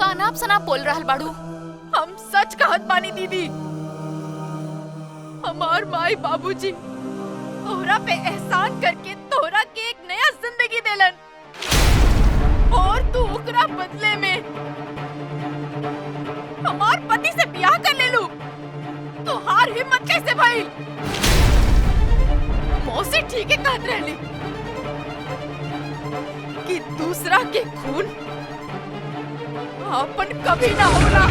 का नाप सनाप बोल रहल बाड़ू? हम सच कहत बानी दीदी। हमार माई बाबूजी तोहरा पे एहसान करके तोहरा के एक नया जिंदगी देलन और तू ओकरा बदले में हमार पति से ब्याह कर ले लू। तोहार हिम्मत कैसे भइल? मौसी ठीक है कहत रहली कि दूसरा के खून अपन कभी ना होला।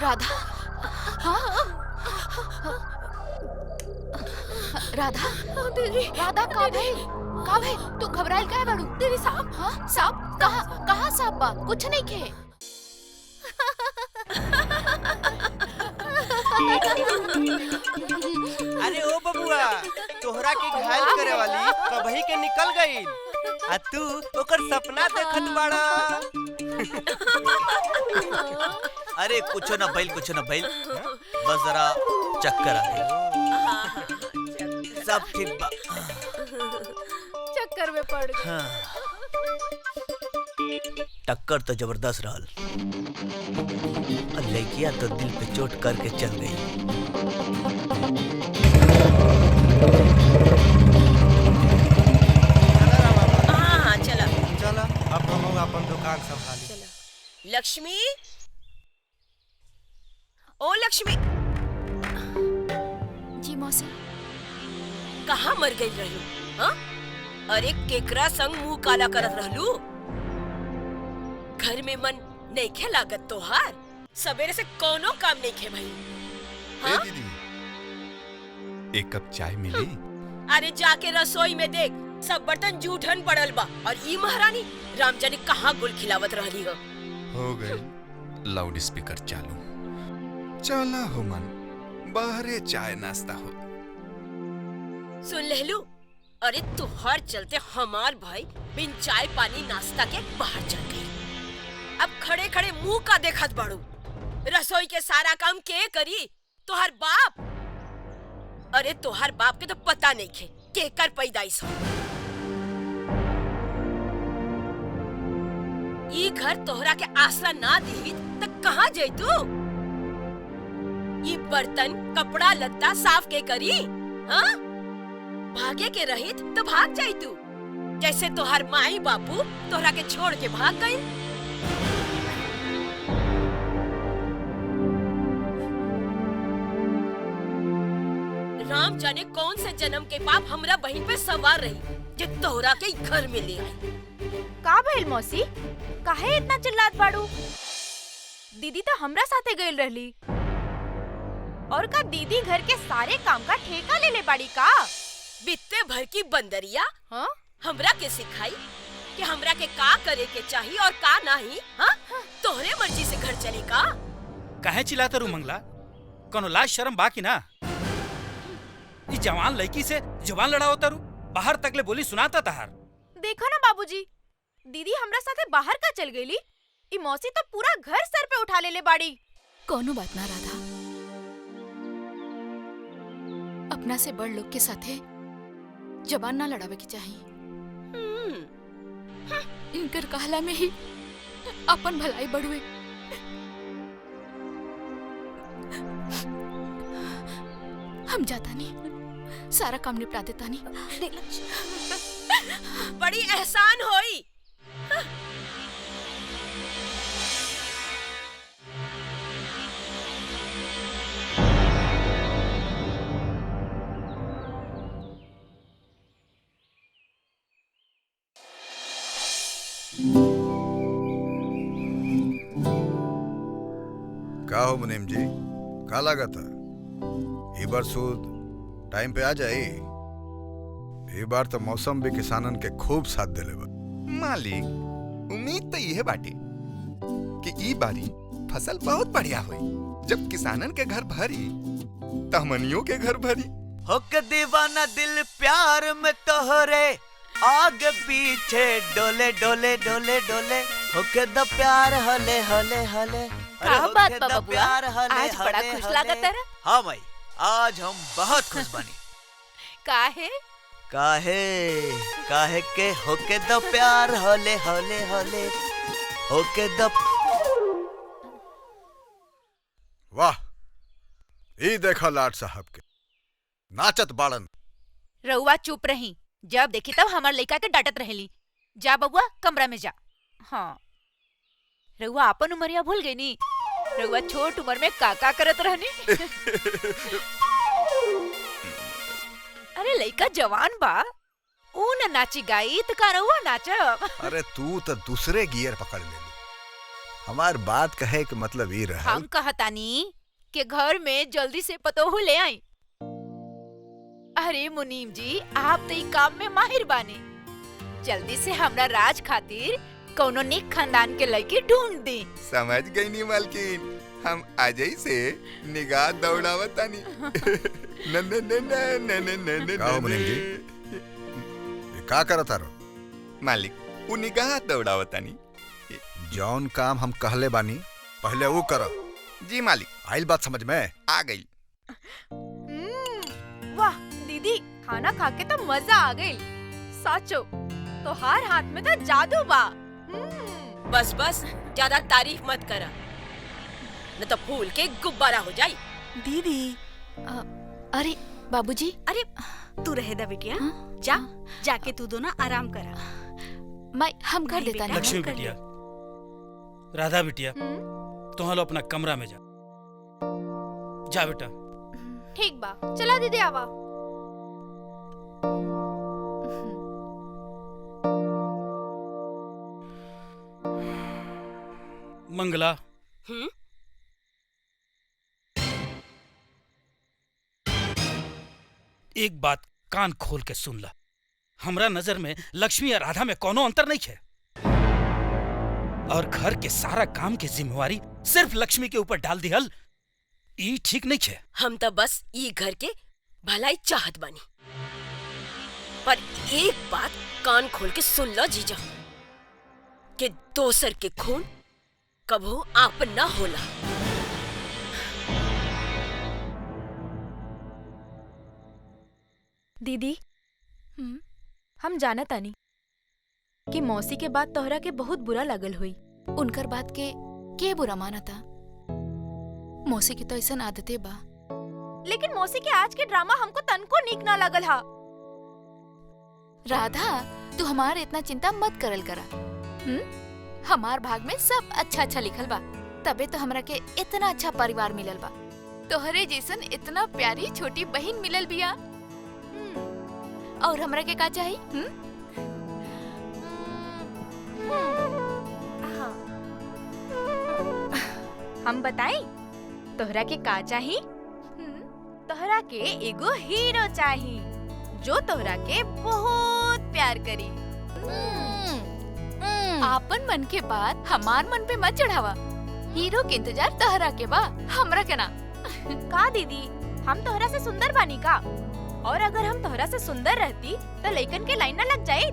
राधा, हाँ राधा, दीदी, राधा का भाई तू घबराइल काहे बाड़ू? दीदी साहब, हाँ साहब कहाँ साहब बा? कुछ नहीं खे। अरे ओ बबुआ, तोहरा के घायल करे वाली कबही के निकल गई आ तू ओकर सपना देखत बाड़ा। अरे कुछ न भइल बस जरा चक्कर आ गई। सब ठीक बा। चक्कर में पड़ गई। हाँ। टक्कर तो जबरदस्त रहल। लड़कियां तो दिल पे चोट करके चल गई। हाँ चला चला अब हम अपन दुकान संभाली। लक्ष्मी, ओ लक्ष्मी, जी मौसी। कहाँ मर गई रहलू? हाँ? अरे केकरा संग मुंह काला करत रहलू? घर में मन नहीं खे लागत तोहार? सवेरे से कोनो काम नहीं खे भाई। हाँ? दीदी, एक कप चाय मिली? अरे जाके रसोई में देख, सब बर्तन जूठन पड़ल बा और ई महारानी राम जाने कहाँ गुल खिलावत रहली हो गई लाउड स्पीकर चालू। चला हो मन, बाहरे चाय नाश्ता हो। सुन लेलू? अरे तुहार चलते हमार भाई बिन चाय पानी नाश्ता के बाहर चल गई। अब खड़े खड़े मुंह का देखत बाड़ू। रसोई के सारा काम के करी? तुहार बाप। अरे तुहार बाप के तो पता नहीं खे केकर पैदाइश हो। ई घर तोहरा के आसरा ना दी तो कहाँ जैतू? ई बर्तन कपड़ा लत्ता साफ के करी? हाँ? भागे के रहित तो भाग जाई तू, जैसे तोहर माई बापू तोहरा के छोड़ के भाग गई। राम जाने कौन से जन्म के पाप हमरा बहन पे सवार रही जो तोहरा के घर में ले आई। का भइल मौसी? काहे इतना चिल्लात बाड़ू? दीदी तो हमरा साथे गइल रहली। और का दीदी घर के सारे काम का ठेका ले ले बाड़ी का? बित्ते भर की बंदरिया। हाँ? हमरा के सिखाई कि हमरा के का करे के चाहिए और का नहीं। हाँ? तोहरे मर्जी से घर चली का? काहे चिल्लाता रू मंगला? कोनो लाज शर्म बाकी ना? ई जवान लड़की से जवान लड़ाओ तारू, बाहर तकले बोली सुनाता तहार। देखो ना बाबूजी, दीदी हमरा साथे बाहर का चल गईली। ई मौसी तो पूरा घर सर पे उठा ले बाड़ी। कोनो बात ना राधा, अपना से बड़ लोग के साथे जबान ना लड़ावे की चाहिए। इनकर कहला में ही अपन भलाई बढ़ुए। हम जाता नहीं, सारा काम निपटा देता नहीं। बड़ी एहसान होई। का हो मुनीम जी, का लागत है? ई बार सूद टाइम पे आ जाए। ई बार तो मौसम भी किसानन के खूब साथ देले बा। मालिक, उम्मीद तो यह बाटे कि ई बारी फसल बहुत बढ़िया हुई। जब किसानन के घर भरी तो हमनियों के घर भरी। होके दीवाना दिल प्यार में तोहरे आगे पीछे डोले डोले डोले डोले होके द प्यार हले हले हले। का बात बा बबुआ, आज बड़ा खुश लागत है। हाँ माई, आज हम बहुत खुश बनी। काहे? काहे काहे के होके द प्यार हले हले हले होके द। वाह, ई देखा लाट साहब के नाचत बाड़न। रउआ चुप रही, जब देखी तब हमार लइका के डांटत रहेली। जा बबुआ कमरा में जा। हाँ, रउआ अपन उमरिया भूल गई नी। रउआ छोट उम्र में काका करत रहनी। अरे लइका जवान बा, ऊ न नाची गाई त का रउआ नाचब। अरे तू तो दूसरे गियर पकड़ ले। हमार बात कहे के मतलब ये रहा। हम कहतानी कि घर में जल्दी से पतोहू ले आई। अरे मुनीम जी, आप तो ई काम में माहिर बानी। जल्दी से हमरा राज खातिर कौनो नेक खानदान के लड़की ढूंढ दी। समझ गई नी मालकिन, हम आज ही से निगाह दौड़ावतानी। न न न न न न न का हो मुनीम जी? ये का करत तारो? मालिक, उ निगाह दौड़ावतानी। जौन काम हम कहले बानी पहले वो करो। जी मालिक। आइल बात समझ में? आ गई। वाह दीदी, खाना खा के तो मजा आ गई। साचो तोहार हाथ में तो जादू बा। बस बस, ज्यादा तारीफ मत करा, न तो फूल के गुब्बारा हो जाई। दीदी अरे बाबूजी। अरे तू रहे दा बिटिया। जा जाके तू दोनों आराम करा। मैं हम कर देता नहीं। लक्ष्मी बिटिया, राधा बिटिया, तुम लो अपना कमरा में जा। जा बेटा। ठीक बा, चला दीदी आवा। मंगला, एक बात कान खोल के सुन ला। हमरा नजर में लक्ष्मी और राधा में कोनो अंतर नहीं है, और घर के सारा काम की जिम्मेवारी सिर्फ लक्ष्मी के ऊपर डाल दिहल, ई ठीक नहीं है। हम तो बस ई घर के भलाई चाहत बानी, पर एक बात कान खोल के सुन लो जीजा, कि दोसर के खून कभू आपन ना होला। दीदी, हम जानत आनी कि मौसी के बात तोहरा के बहुत बुरा लगल हुई। उनकर बात के बुरा माना था? मौसी की तो ऐसा आदतें बा। लेकिन मौसी के आज के ड्रामा हमको तनको नीक ना लगल हा। राधा, तू हमार इतना चिंता मत करल करा। हमार भाग में सब अच्छा अच्छा लिखल बा, तबे तो हमरा के इतना अच्छा परिवार मिलल बा। तोहरे जैसन इतना प्यारी छोटी बहन मिलल बिया। और हमरा के का चाहिए? हम बताई तोहरा के का चाही? तोहरा के एगो हीरो चाही, जो तोहरा के बहुत प्यार करी। आपन मन के बात हमार मन पे मत चढ़ावा। हीरो के इंतजार तोहरा के बा, हमरा के ना। का दीदी, हम तोहरा से सुंदर बानी का? और अगर हम तोहरा से सुंदर रहती तो लइकन के लाइन ना लग जाए।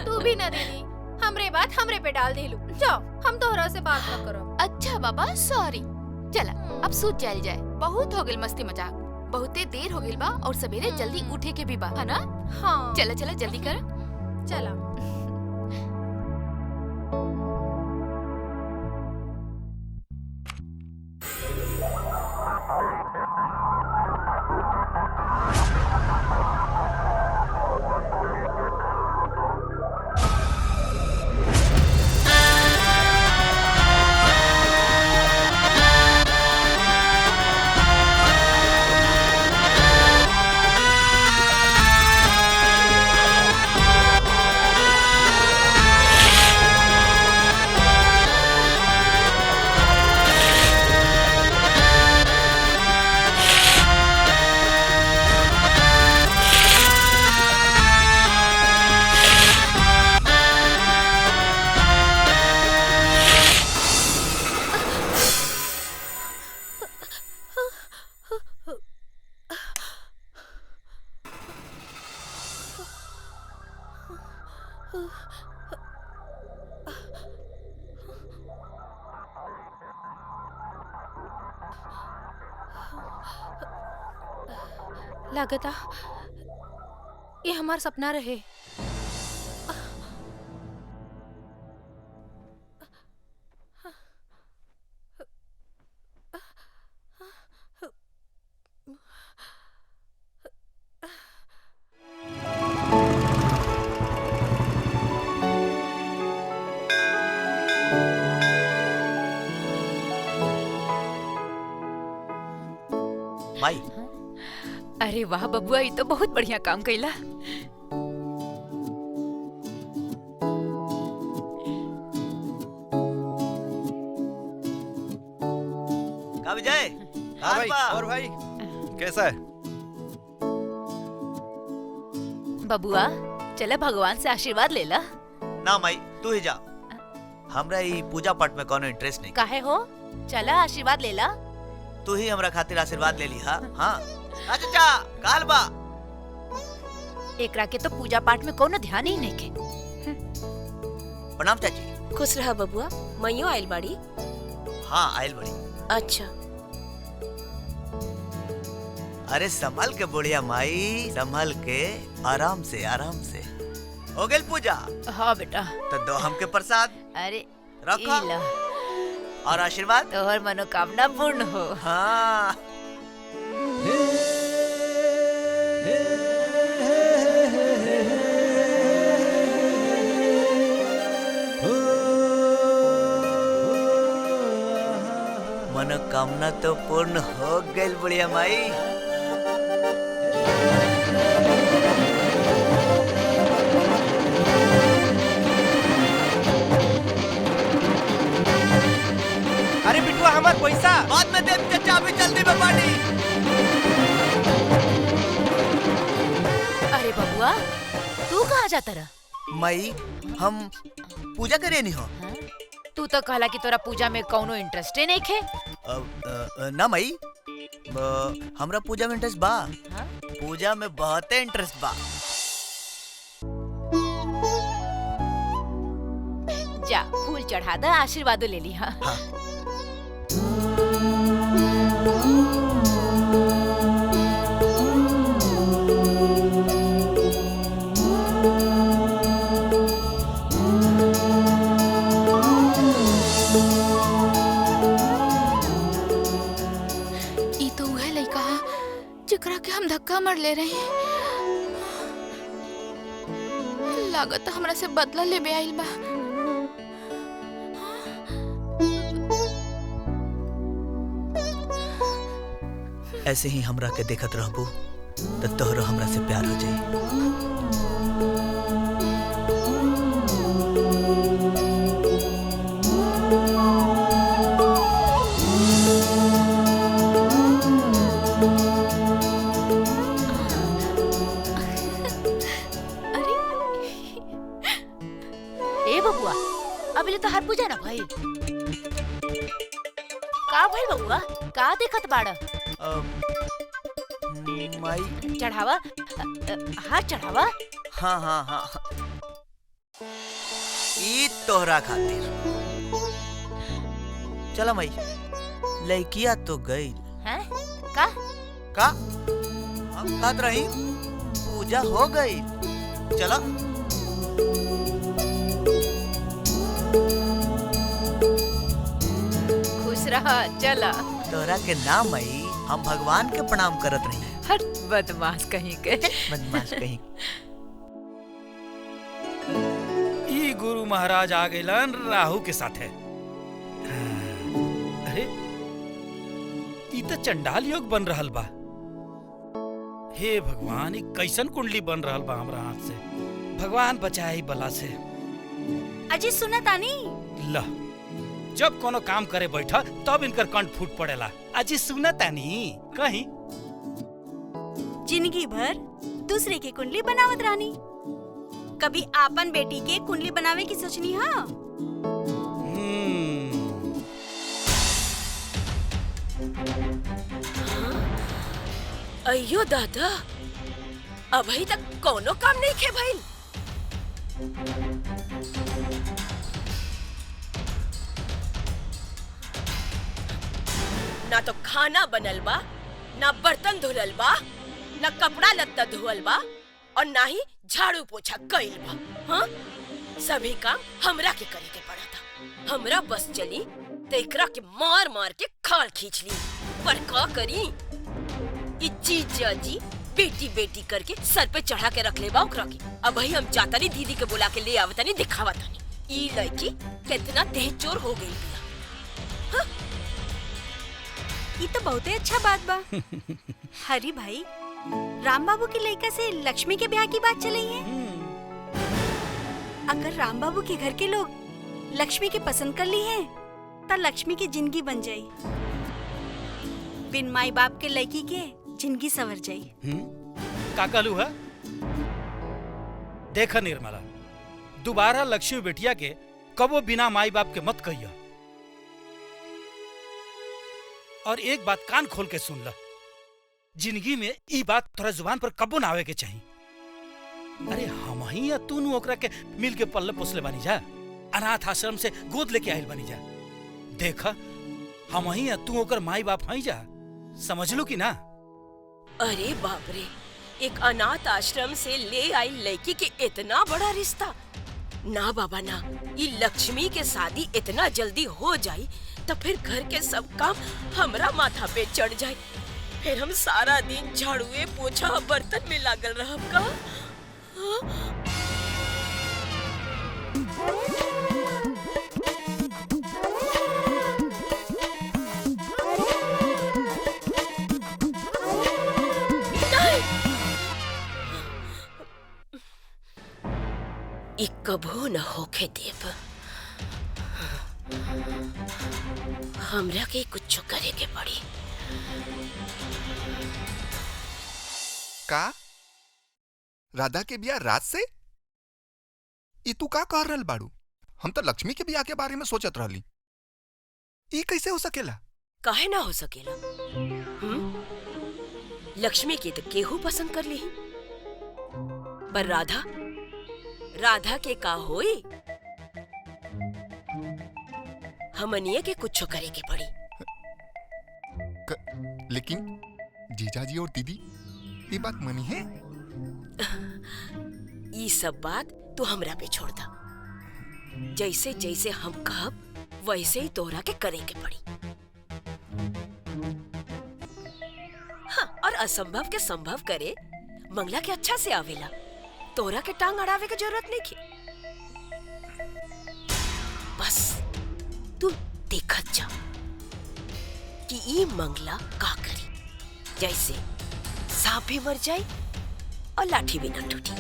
तू भी ना दीदी, हमरे बात हमरे पे डाल देलू। जाओ, हम तोहरा से बात ना करो। अच्छा बाबा, सॉरी। चला अब सूत जाइल जाए, बहुत हो गइल मस्ती मजाक। बहुते देर हो गइल बा और सवेरे जल्दी उठे के भी बा, है ना? हाँ चला चला जल्दी कर। चला। लागता ये हमार सपना रहे। माई अरे वाह बबुआ, ये तो बहुत बढ़िया काम कैला। का विजय? हाँ भाई, और भाई कैसा है? बबुआ चला भगवान से आशीर्वाद ले ला। ना माई तू ही जा, हमरा ई पूजा पाठ में कोनो इंटरेस्ट नहीं। काहे हो? चला आशीर्वाद ले ला। तू ही हमरा खातिर आशीर्वाद ले ली। हाँ हाँ अच्छा काल बा। एकरा के तो पूजा पाठ में कोनो ध्यान ही नहीं के। प्रणाम चाची। खुश रहा बबुआ। मैयो आइल बाड़ी? हाँ आइल बड़ी। अच्छा अरे संभल के बुढ़िया माई, संभल के, आराम से आराम से। हो गेल पूजा? हाँ बेटा। तो दो हमके प्रसाद। अरे रखा ई ला। और आशीर्वाद। तोहर मनोकामना पूर्ण हो। हाँ मनोकामना तो पूर्ण हो गई बुढ़िया माई। अरे बिटुआ हमार पैसा बाद में दे चाचा, अभी जल्दी में पार्टी। अरे बबुआ तू कहाँ जाता रहा? माई हम पूजा करे नहीं हो। तू तो कहला कि तोरा पूजा में कौनो इंटरेस्ट नहीं खे। ना माई हमरा पूजा में इंटरेस्ट बा। हाँ? पूजा में बहुत इंटरेस्ट बा। जा फूल चढ़ा दे, आशीर्वाद ले ली। हाँ, हाँ। ई तो वह लड़का है जेकरा के हम धक्का मार ले रहे हैं। लागत हमरा से बदला लेबे आइल बा। ऐसे ही हमरा के देखत रहबू तो तोहरो हमरा से प्यार हो जाई। ए बबुआ अभी ले तो हर पूजा ना भाई। का भाई बबुआ का देखत बाड़ा? माई चढ़ावा, हाथ चढ़ावा। हाँ हाँ हाँ ई तोहरा खातिर। चला माई, लड़किया तो गई। हैं? का? का? हम कहत रही पूजा हो गई। चला खुश रहा। चला। तोहरा के नाम आई, हम भगवान के प्रणाम करत रही। हट बदमाश कहीं के। बदमाश कहीं। ई गुरु महाराज आ गइलन राहु के साथे। अरे ई तो चंडाल योग बन रहल बा। हे भगवान, ई कैसन कुंडली बन रहल बा हमरा हाथ से। भगवान बचाई बला से। अजी सुना तानी? ला जब कोनो काम करे बैठा तब इनकर कंठ फूट पड़ेला। अजी सुना तानी कहीं जिंदगी भर दूसरे की कुंडली बनावत रानी, कभी आपन बेटी के कुंडली बनावे की सोचनी? हाँ अयो दादा, अभी तक कोनो काम नहीं खे भइल। ना तो खाना बनल बा, ना बर्तन धुलल बा, न कपड़ा लत्ता धोअल बा और ना ही झाड़ू पोछा कइल बा। हाँ, सभी काम हमरा के करे के पड़ा था। हमरा बस चली तो एकरा के मार मार के खाल खींच ली, पर का करी? ई जीजा जी बेटी बेटी करके सर पे चढ़ा के रख ले बा ओकरा के। अब वही हम जाता नहीं, दीदी के बुला के ले आवता नहीं, दिखावता नहीं। ई लड़की कितना तेज-चोर हो गई बिया। हाँ? ये तो बहुत ही अच्छा बात बा। हरी भाई, राम बाबू की लड़का से लक्ष्मी के ब्याह की बात चली है। अगर राम बाबू के घर के लोग लक्ष्मी के पसंद कर ली है तो लक्ष्मी की जिंदगी बन जाई। बिन माई बाप के लड़की के जिंदगी संवर जाई। का कहलू है? देखा निर्मला, दोबारा लक्ष्मी बेटिया के कबो बिना माई बाप के मत कहिया। और एक बात कान खोल के सुन ला, जिंदगी में ई बात तोरा जुबान पर कबो ना आवे के चाहिए। अरे हम ही या तू ओकरा के मिल के पल्ले पोसले बानी जा, अनाथ आश्रम से गोद लेके आइल बानी जा। देखा, हम ही या तू ओकर माई बाप हई जा, समझ लो कि ना? अरे बाप रे, एक अनाथ आश्रम से ले आई लड़की के इतना बड़ा रिश्ता। ना बाबा ना, ये लक्ष्मी के शादी इतना जल्दी हो जाई तो फिर घर के सब काम हमरा माथा पे चढ़ जाए। फिर हम सारा दिन झाड़ुए पोछा बर्तन में लागल रहब का? ई कबो न होके देव। हमरा के कुछ करे के पड़ी। का राधा के बिया रात से? ई तू का कह रहल बाड़ू? हम तो लक्ष्मी के बिया के बारे में सोचत रहली। ई कैसे हो सकेला? काहे ना हो सकेला? लक्ष्मी के तो केहू पसंद कर ली, पर राधा के का होई? हमनिए के कुछ करे के पड़ी। लेकिन जीजाजी और दीदी ये बात मनी है? ये सब बात तू हमरा पे छोड़ दा। जैसे जैसे हम कहब वैसे ही तोहरा के करे के पड़ी। हाँ, और असंभव के संभव करे मंगला के अच्छा से आवेला। तोहरा के टांग अड़ावे के जरूरत नहीं की। बस तू देखत जा कि ई मंगला का करी। जैसे सांप भी मर जाए और लाठी भी न टूटी।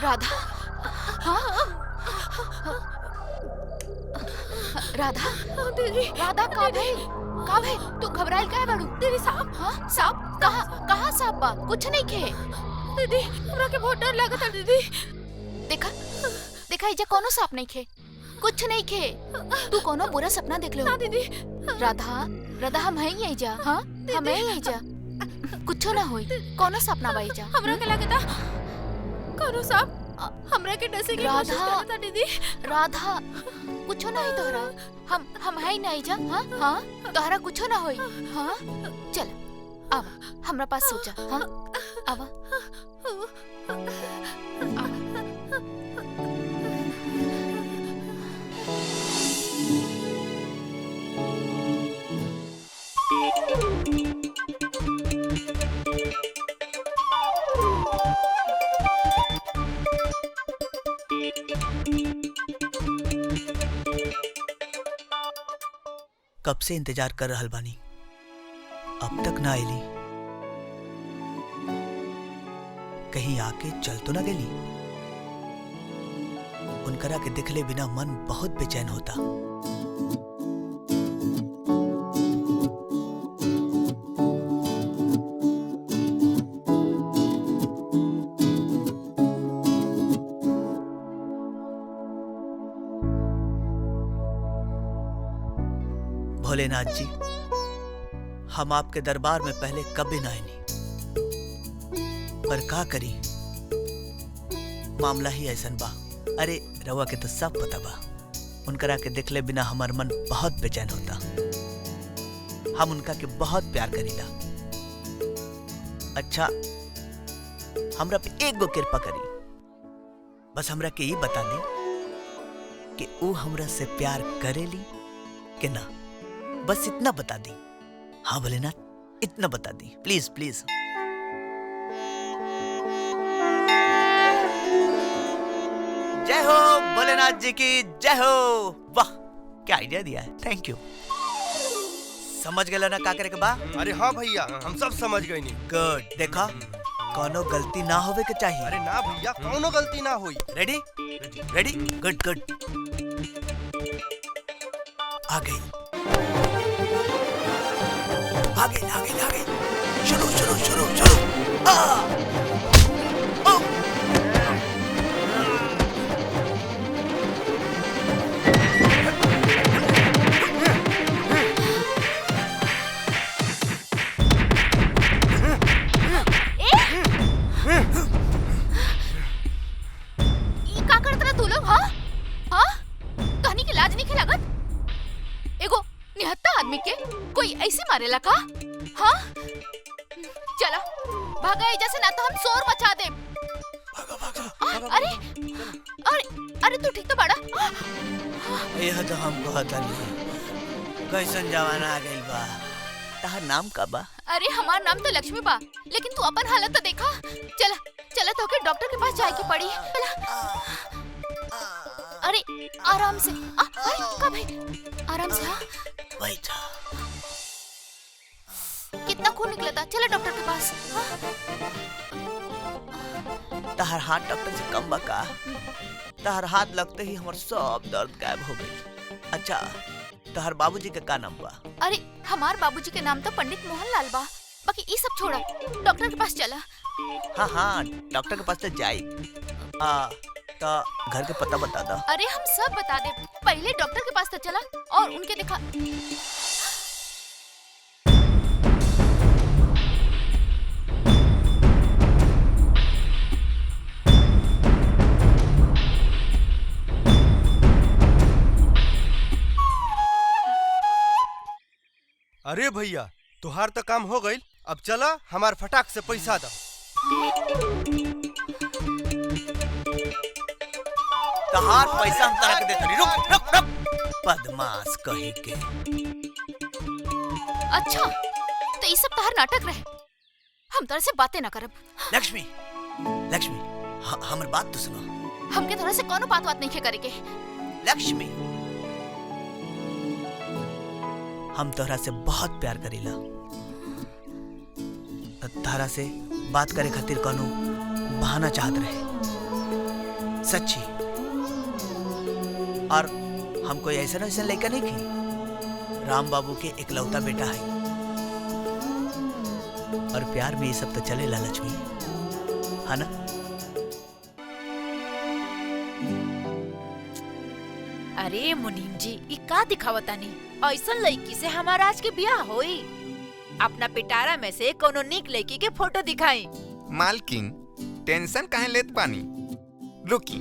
राधा, हाँ राधा, राधा का भाई तू घबराइल काहे बाड़ू? दीदी सांप, हाँ सांप कहाँ सांप बा? कुछ नहीं खे दीदी, हमरा के बहुत डर लागत है दीदी। देखा इजा कोनो सांप नहीं खे, कुछ नहीं खे। तू कोनो बुरा सपना देख ले हो दीदी। राधा हम है ही जा, हाँ हम है ही जा, कुछो ना होई। कोनो सपना बाई जा, हमरा के लागता कोनो सांप हमरा के डसे की कोशिश करता दीदी। राधा कुछो नहीं तोहरा, हम है नहीं जा, हाँ हाँ तोहरा कुछो ना होई। हाँ चल आवा हमरा पास सो जा, हाँ आवा। कब से इंतजार कर रहल बानी, अब तक ना आईली। कहीं आके चल तो ना गेली? उनकरा के दिखले बिना मन बहुत बेचैन होता। भोलेनाथ जी, हम आपके दरबार में पहले कभी ना आए, पर का करी, मामला ही ऐसन बा। अरे रवा के तो सब पता बा, उनकरा के देखले बिना हमार मन बहुत बेचैन होता। हम उनका के बहुत प्यार करीला। अच्छा, हमरा पे एक गो कृपा करी, बस हमरा के ये बता दी कि वो हमरा से प्यार करेली कि ना। बस इतना बता दी। हाँ भोलेनाथ, इतना बता दी, प्लीज प्लीज। जय हो भोलेनाथ जी की जय हो। वाह, क्या आइडिया दिया है, थैंक यू। समझ गए ना का करे के बा? अरे हाँ भैया, हम सब समझ गए नी। गुड, देखा कोनो गलती ना होवे के चाहिए। अरे ना भैया, कोनो गलती ना हुई। Ready ready, good good. आ गई आ गई आ गई आ गई। शुरू शुरू शुरू शुरू। मारेला का? हाँ? चला भागा एजा से, ना तो हम शोर मचा दे। अरे अरे अरे तू ठीक तो बड़ा? यह तो हम कहता नहीं, कैसन जमाना आ गइल बा। तहार नाम का बा? अरे हमार नाम तो लक्ष्मी बा, लेकिन तू अपन हालत तो देखा। चला चला, तो के डॉक्टर के पास जाए की पड़ी। चला। अरे आराम से। अरे का भाई, आराम से। हाँ बैठा। कितना खून निकला था, चला डॉक्टर के पास। तहार हाथ डॉक्टर से कम बका। तहार हाथ लगते ही हमार सब दर्द गायब हो गई। अच्छा, तहार बाबूजी के का नाम बा? अरे हमार बाबूजी के नाम तो पंडित मोहनलाल बा। बाकी ये सब छोड़ा, डॉक्टर के पास चला। हाँ हाँ, डॉक्टर के पास तो जाई। तो घर के पता बता दो। अरे हम सब बता दे, पहले डॉक्टर के पास तो चला और उनके दिखा। अरे भैया, तुहार तो काम हो गई। अब चला हमार फटाक से पैसा दो। तहार पैसा हम तारा के देत हनी। रुक रुक रुक, बदमाश कही के। अच्छा, तो ये सब तहार नाटक रहे, हम तरह से बातें ना करब। लक्ष्मी लक्ष्मी, हमर बात तो सुनो। हमके तरह से कोनो बात नहीं करेके। लक्ष्मी, हम तोहरा से बहुत प्यार करीला। तारा से बात करे खातिर कोनो बहाना चाहत रहे, सच्ची। और हम कोई ऐसा वैसा लड़का नहीं की। राम बाबू के इकलौता बेटा है, और प्यार में ये सब तो चलेला लक्ष्मी, है ना? अरे मुनीम जी, ई का दिखावतानी? ऐसा लड़की से हमारा आज के ब्याह होई? अपना पिटारा में से कोनो निक लड़की के फोटो दिखाई। मालकिन, टेंशन काहे लेत पानी? रुकी।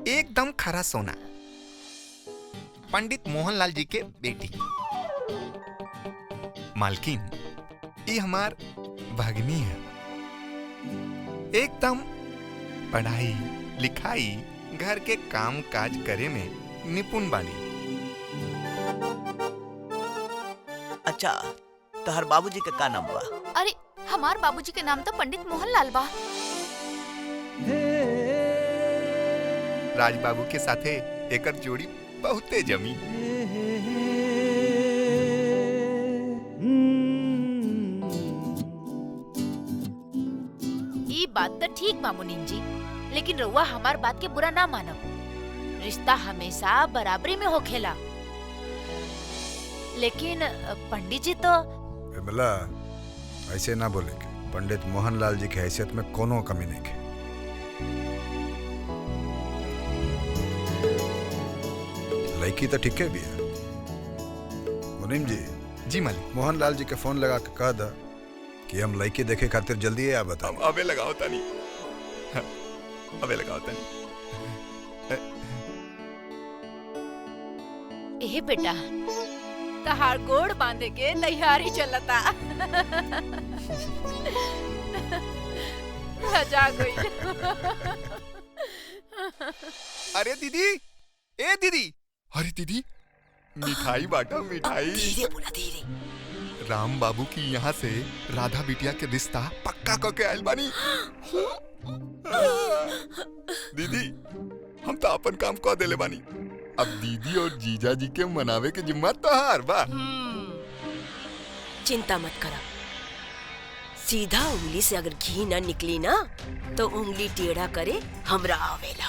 एकदम खरा सोना, पंडित मोहनलाल जी के बेटी। मालकिन, ये हमार भगनी है, एकदम पढ़ाई लिखाई घर के काम काज करे में निपुण बानी। अच्छा, तोहर बाबूजी के का नाम बा? अरे हमार बाबूजी के नाम तो पंडित मोहनलाल बा। राज बाबू के साथे एकर जोड़ी बहुते जमी। ई बात तो ठीक बा मुनीम जी, लेकिन रउआ हमार बात के बुरा ना मानब। रिश्ता हमेशा बराबरी में होखेला। लेकिन पंडित जी तो विमला, ऐसे ना बोले के। पंडित मोहनलाल जी की हैसियत में कोनो कमी नहीं है। लड़की तो ठीक है भी है। मुनीम जी। जी मालिक। मोहनलाल जी के फोन लगा के कह दा कि हम लड़की देखे खातिर जल्दी आ बता। अबे लगाओ तानी, अबे लगाओ तानी। ए बेटा, तहार गोड़ बांधे के तैयारी चलता। लजा गई। अरे दीदी, ए दीदी, अरे दीदी, मिठाई बांटा मिठाई। धीरे बोला, धीरे। राम बाबू की यहाँ से राधा बिटिया के रिश्ता पक्का करके आयल बानी। दीदी, हम तो अपन काम कह देले बानी। अब दीदी और जीजा जी के मनावे के जिम्मा तोहार बा। चिंता मत करा। सीधा उंगली से अगर घी ना निकली ना तो उंगली टेढ़ा करे हमरा आवेला।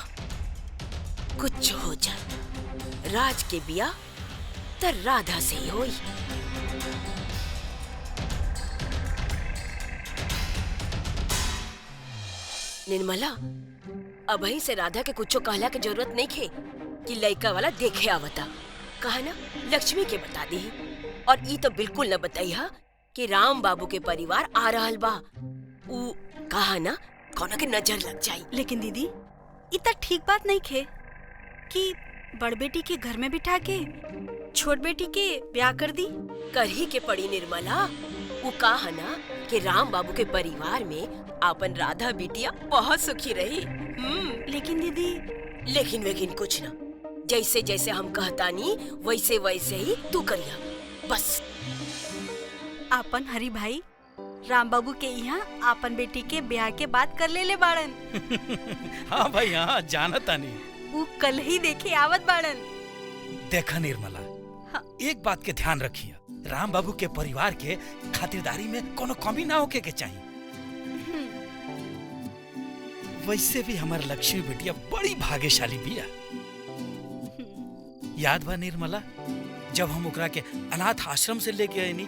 कुछ हो जाए, राज के बिया त राधा से ही होई। निर्मला, अबही से राधा के कुछो कहला के जरूरत नहीं खे कि लड़का वाला देखे आवता। कहा ना लक्ष्मी के बता दी। और ई तो बिल्कुल न बताइया कि राम बाबू के परिवार आ रहल बा। ऊ कहा ना कौन के नजर लग जाई। लेकिन दीदी, इतना ठीक बात नहीं खे कि बड़ बेटी के घर में बिठा के छोट बेटी के ब्याह कर दी। कर ही के पड़ी निर्मला। वो कहा ना कि राम बाबू के परिवार में आपन राधा बिटिया बहुत सुखी रही। लेकिन दीदी, लेकिन वेकिन कुछ ना। जैसे जैसे हम कहतानी वैसे वैसे ही तू करिया बस। आपन हरी भाई राम बाबू के यहाँ आपन बेटी के ब्याह के बात कर ले बाड़न। हाँ भाई, हाँ जानता नहीं। वो कल ही देखे आवत बाड़न। देखा निर्मला, हाँ। एक बात के ध्यान रखिए, राम बाबू के परिवार के खातिरदारी में कोनो कमी ना होके के चाहिए। वैसे भी हमार लक्ष्मी बिटिया बड़ी भाग्यशाली बिया। याद बा निर्मला, जब हम ओकरा के अनाथ आश्रम से लेके आए नी,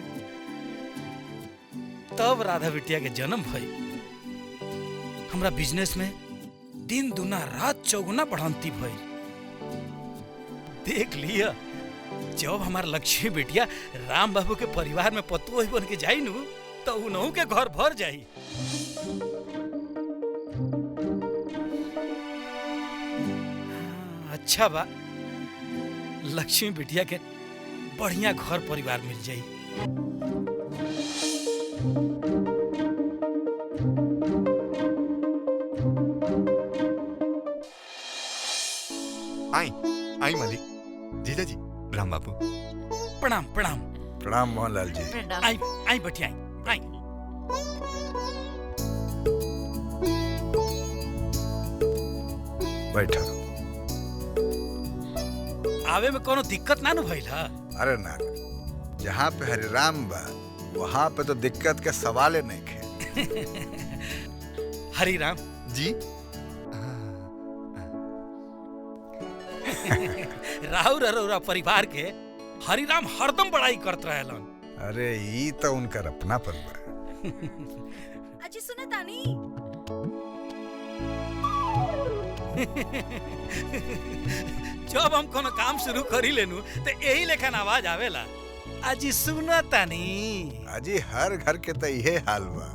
तब राधा बिटिया के जन्म भई। हमरा बिजनेस में दिन दुना रात चौगुना बढ़ंती भई। देख लिया, जब हमार लक्ष्मी बिटिया राम बाबू के परिवार में पतोही बन के जाई नु, तो उनहु के घर भर जाई। अच्छा बा, लक्ष्मी बिटिया के बढ़िया घर परिवार मिल जाई। आई आई मालिक। जीजा जी, राम बाबू। प्रणाम प्रणाम। प्रणाम मोहनलाल जी। आई आई बटिया आई। बैठा। आवे में कोनो दिक्कत ना नु भइल ह? अरे ना, जहाँ पे हरे राम बा वहाँ पे तो दिक्कत के सवाले नहीं खे। हरी राम जी। राहुल अरोरा परिवार के हरिराम हरदम बड़ाई करत रहेलन। अरे ई तो उनका अपनापन बा। अजी सुने तानी। जब हम कोनो काम शुरू करी लेनु तो यही लेखन आवाज आवेला, अजी सुना तानी। अजी हर घर के तो यही हाल बा।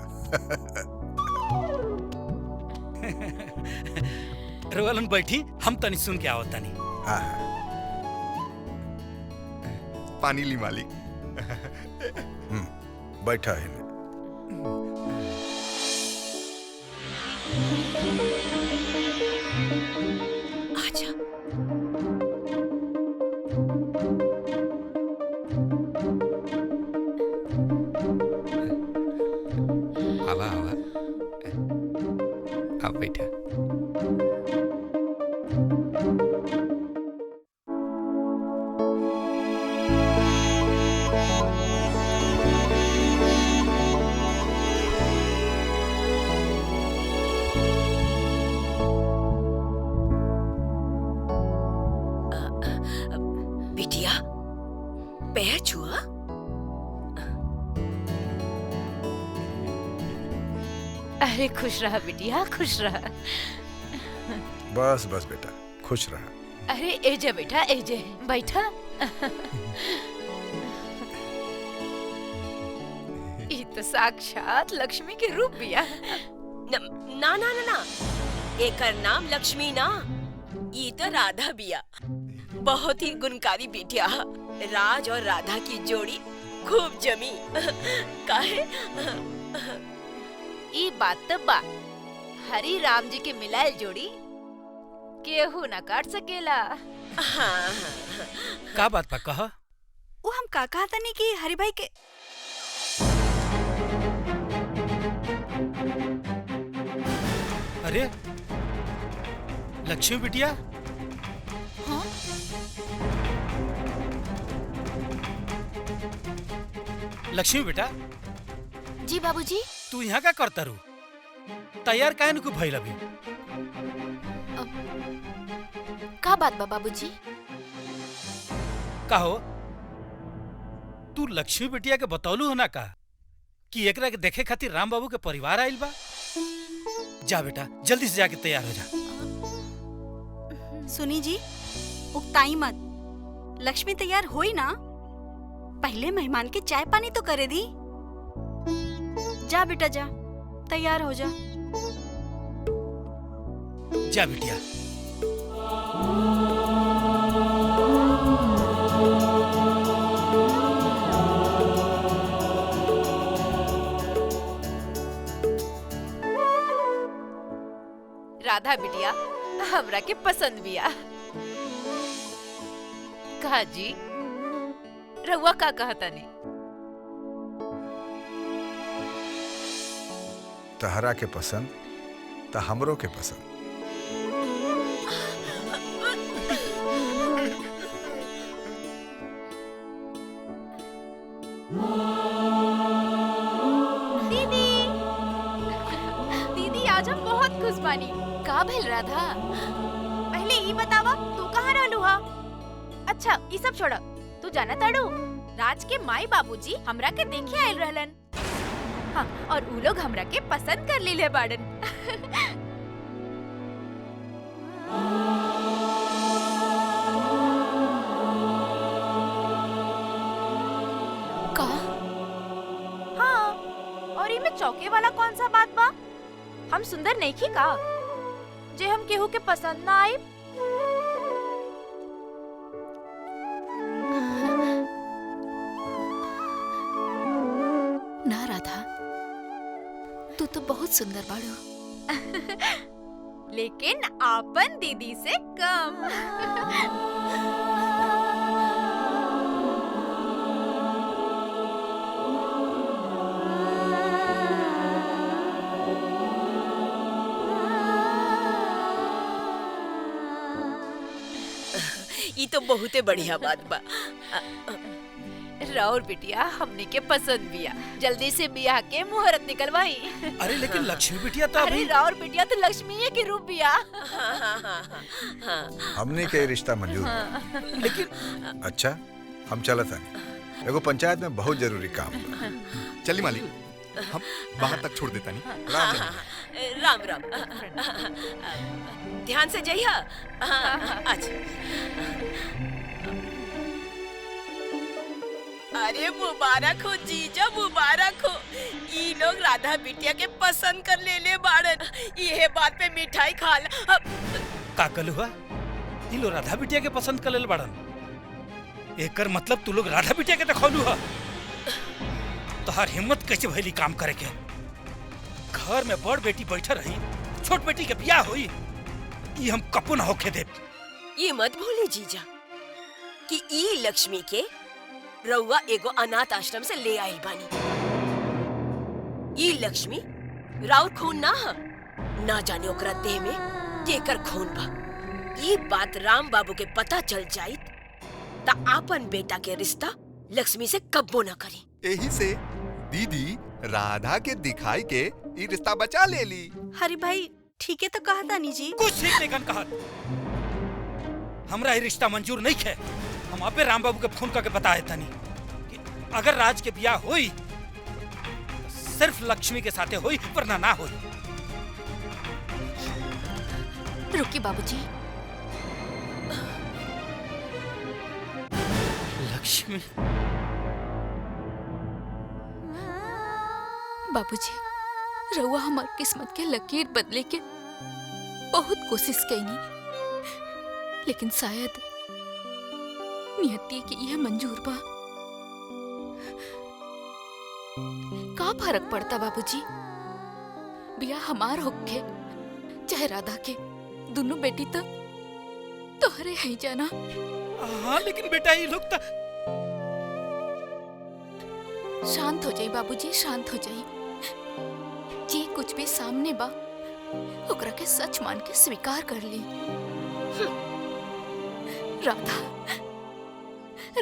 रोलन बैठी, हम तनी सुन के आवत तानी। हाँ। पानी ली मालिक। बैठा है। बैठा। बिटिया पैर छुआ। अरे खुश रहा बिटिया, खुश रहा। बस बस बेटा, खुश रहा। अरे एजे बेटा, एजे बैठा। ई तो साक्षात लक्ष्मी के रूप बिया। ना ना ना ना, एकर नाम लक्ष्मी ना, ई तो राधा बिया। बहुत ही गुणकारी बिटिया। राज और राधा की जोड़ी खूब जमी। काहे? ई बात तो बा, हरि राम जी के मिलाए जोड़ी केहू ना काट सकेला। हाँ। का बात बा कहा? वो हम का कहा तनी कि हरि भाई के अरे लक्ष्मी बिटिया, हाँ? लक्ष्मी बेटा, जी बाबूजी। तू यहाँ का करता रू? तैयार काहे न को भइल अभी? का बात बा बाबूजी? कहो, तू लक्ष्मी बिटिया के बतौलू हो ना का कि एकरा के देखे खातिर राम बाबू के परिवार आइल बा? जा बेटा, जल्दी से जाके तैयार हो जा। सुनी जी, उकताई मत। लक्ष्मी तैयार होई ना, पहले मेहमान के चाय पानी तो करे दी। जा बेटा जा, तैयार हो जा। जा बिटिया। राधा बिटिया हमरा के पसंद बिया। कहा जी, रउआ का कहता नहीं? तहरा के पसंद त हमरो के पसंद। दीदी आज हम बहुत खुश बानी। का भेल राधा? पहले ई बतावा, तू कहाँ रहलू हा? अच्छा ई सब छोड़, तू जाना ताड़ू, राज के माई बाबूजी हमरा के देखे आयल रहलन। हाँ, और उ लोग हमरा के पसंद कर लीले बाड़न। का? हाँ, और इमे चौके वाला कौन सा बात बा? हम सुंदर नहीं की का जे हम केहू के पसंद ना आए? ना राधा, तू तो बहुत सुंदर बाड़ू। लेकिन आपन दीदी से कम। ई तो बहुते बढ़िया बात बा। राउर बिटिया हमने के पसंद बिया, जल्दी से बियाह के मुहूर्त निकलवाई। अरे लेकिन लक्ष्मी बिटिया तो अरे अभी। राउर बिटिया तो लक्ष्मी के रूप बिया। हमने के रिश्ता मंजूर बा। लेकिन अच्छा, हम चलत हनी। एगो पंचायत में बहुत जरूरी काम बा। चली मालिक, हम बाहर तक छोड़ देता नहीं। राम राम। ध्यान से जइहा। अच्छा। अरे मुबारक हो जीजा, मुबारक हो। ई लोग राधा बिटिया के पसंद कर ले बाड़न। ये बात पे मिठाई खा ला। का कल हुआ? ई लो राधा बिटिया के पसंद कर लेल बाड़न। एकर मतलब तू लोग राधा बिटिया के देखौलू हा? तोहार हिम्मत कैसे भइली काम करे के? घर में बड़ बेटी बैठा रही, छोट बेटी के बियाह होई, ई हम कपू ना होके दे। ये मत भूली जीजा कि ई लक्ष्मी के रउआ एगो अनाथ आश्रम से ले आइल बानी। ई लक्ष्मी राउर खून ना ह, ना जाने ओकरा देह में केकर खून बा। ये बात राम बाबू के पता चल जाई त आपन बेटा के रिश्ता लक्ष्मी से कब्बो न करी। यही से दीदी राधा के दिखाई के ये रिश्ता बचा ले ली। हरी भाई ठीक है तो कहा तानी जी। कुछ ठीक नहीं कहा। हमरा ये रिश्ता मंजूर नहीं है। हम आपे राम बाबू के फोन करके बताए तनी कि अगर राज के ब्याह हुई तो सिर्फ लक्ष्मी के साथे हुई वरना ना हुई। रुकी बाबूजी। लक्ष्मी बाबूजी, रउआ हमार किस्मत के लकीर बदले के बहुत कोशिश कईनी, लेकिन शायद नियति के यह मंजूर बा। का फर्क पड़ता बाबूजी, बिया हमार होके चाहे राधा के, दोनों बेटी तो हरे है जाना। हाँ लेकिन बेटा ये लोग तो। शांत हो जाई बाबूजी, शांत हो जाई। जे कुछ भी सामने बा ओकरा के सच मान के स्वीकार कर ली।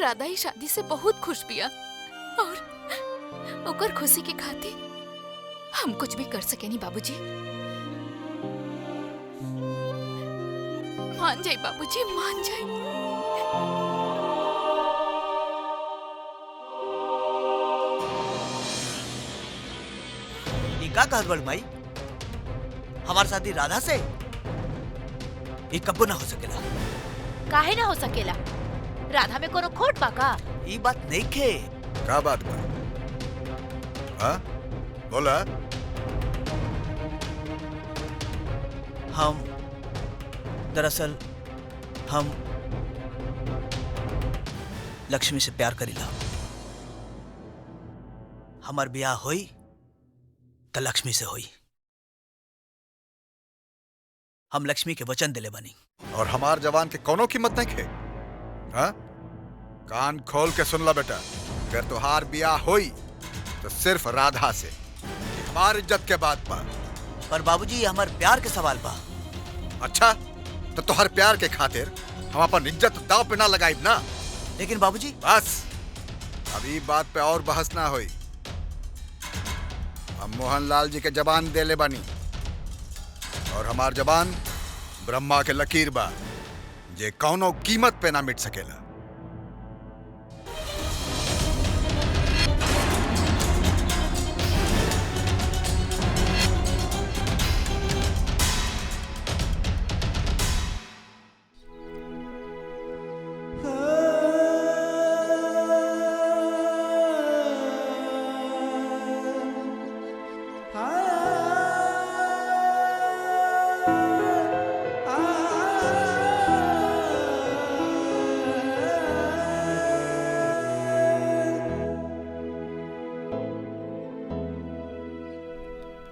राधा ही शादी से बहुत खुश बिया और ओकर खुशी के खातिर हम कुछ भी कर सके नहीं बाबूजी। मान जाई बाबूजी, मान जाई। का कहत बड़ माई? हमार शादी राधा से ये कब्बो ना हो सकेला। काहे ना हो सकेला? राधा में कोनो खोट बा का? ये बात नहीं खे। का बात बा? हाँ बोला। हम दरअसल हम लक्ष्मी से प्यार करीला। हमार ब्याह होई तो लक्ष्मी से होई। हम लक्ष्मी के वचन दिले बनी। और हमार जवान के कोनो कीमत नहीं खे। हाँ? कान खोल के सुन ला बेटा, अगर तुहार ब्याह होई तो सिर्फ राधा से। हमार इज्जत के बात बा। पर बाबूजी ये हमार प्यार के सवाल बा। अच्छा तो तुहार प्यार के खातिर हम अपन इज्जत दांव पे ना लगाई ना। लेकिन बाबूजी बस अभी बात पे और बहस ना होई। हम मोहनलाल जी के जबान देले बानी और हमार जबान ब्रह्मा के लकीर बा, जे कौनो कीमत पे ना मिट सकेला।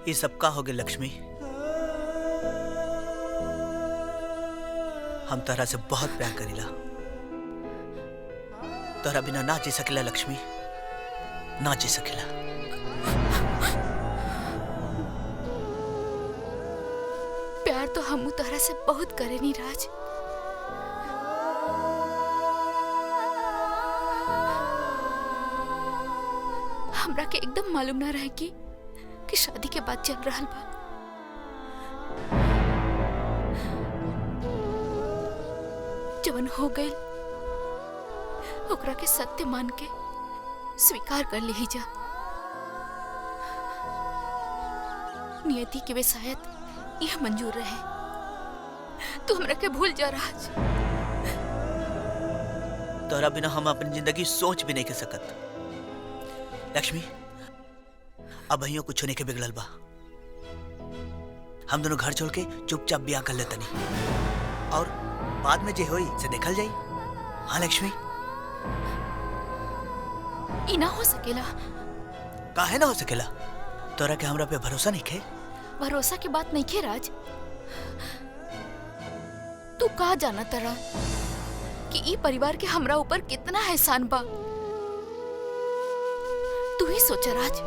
ये सबका हो गए लक्ष्मी। हम तोहरा से बहुत प्यार करीला। तोहरा बिना ना जी सकेला लक्ष्मी, ना जी सकेला। प्यार तो हम तोहरा से बहुत करे नी राज। हमरा के एकदम मालूम ना रहे कि शादी के बाद चल रहा बा। जवन हो गई ओकरा के सत्य मान के स्वीकार कर ली जा। नियति के वे शायद यह मंजूर रहे। तू हमरा के भूल जा राज। तोहरा बिना हम अपनी जिंदगी सोच भी नहीं कर सकत लक्ष्मी। अब अहियों कुछ होने के बिगड़ल बा। हम दोनों घर छोड़ के चुपचाप ब्याह कर लेतनी और बाद में जे होई से देखल जाई। हाँ लक्ष्मी। ई ना हो सकेला। काहे ना हो सकेला? तोरा के हमरा पे भरोसा नहीं खे? भरोसा की बात नहीं खे राज। तू का जाना तरा कि ई परिवार के हमरा ऊपर कितना एहसान बा। तू ही सोचा राज,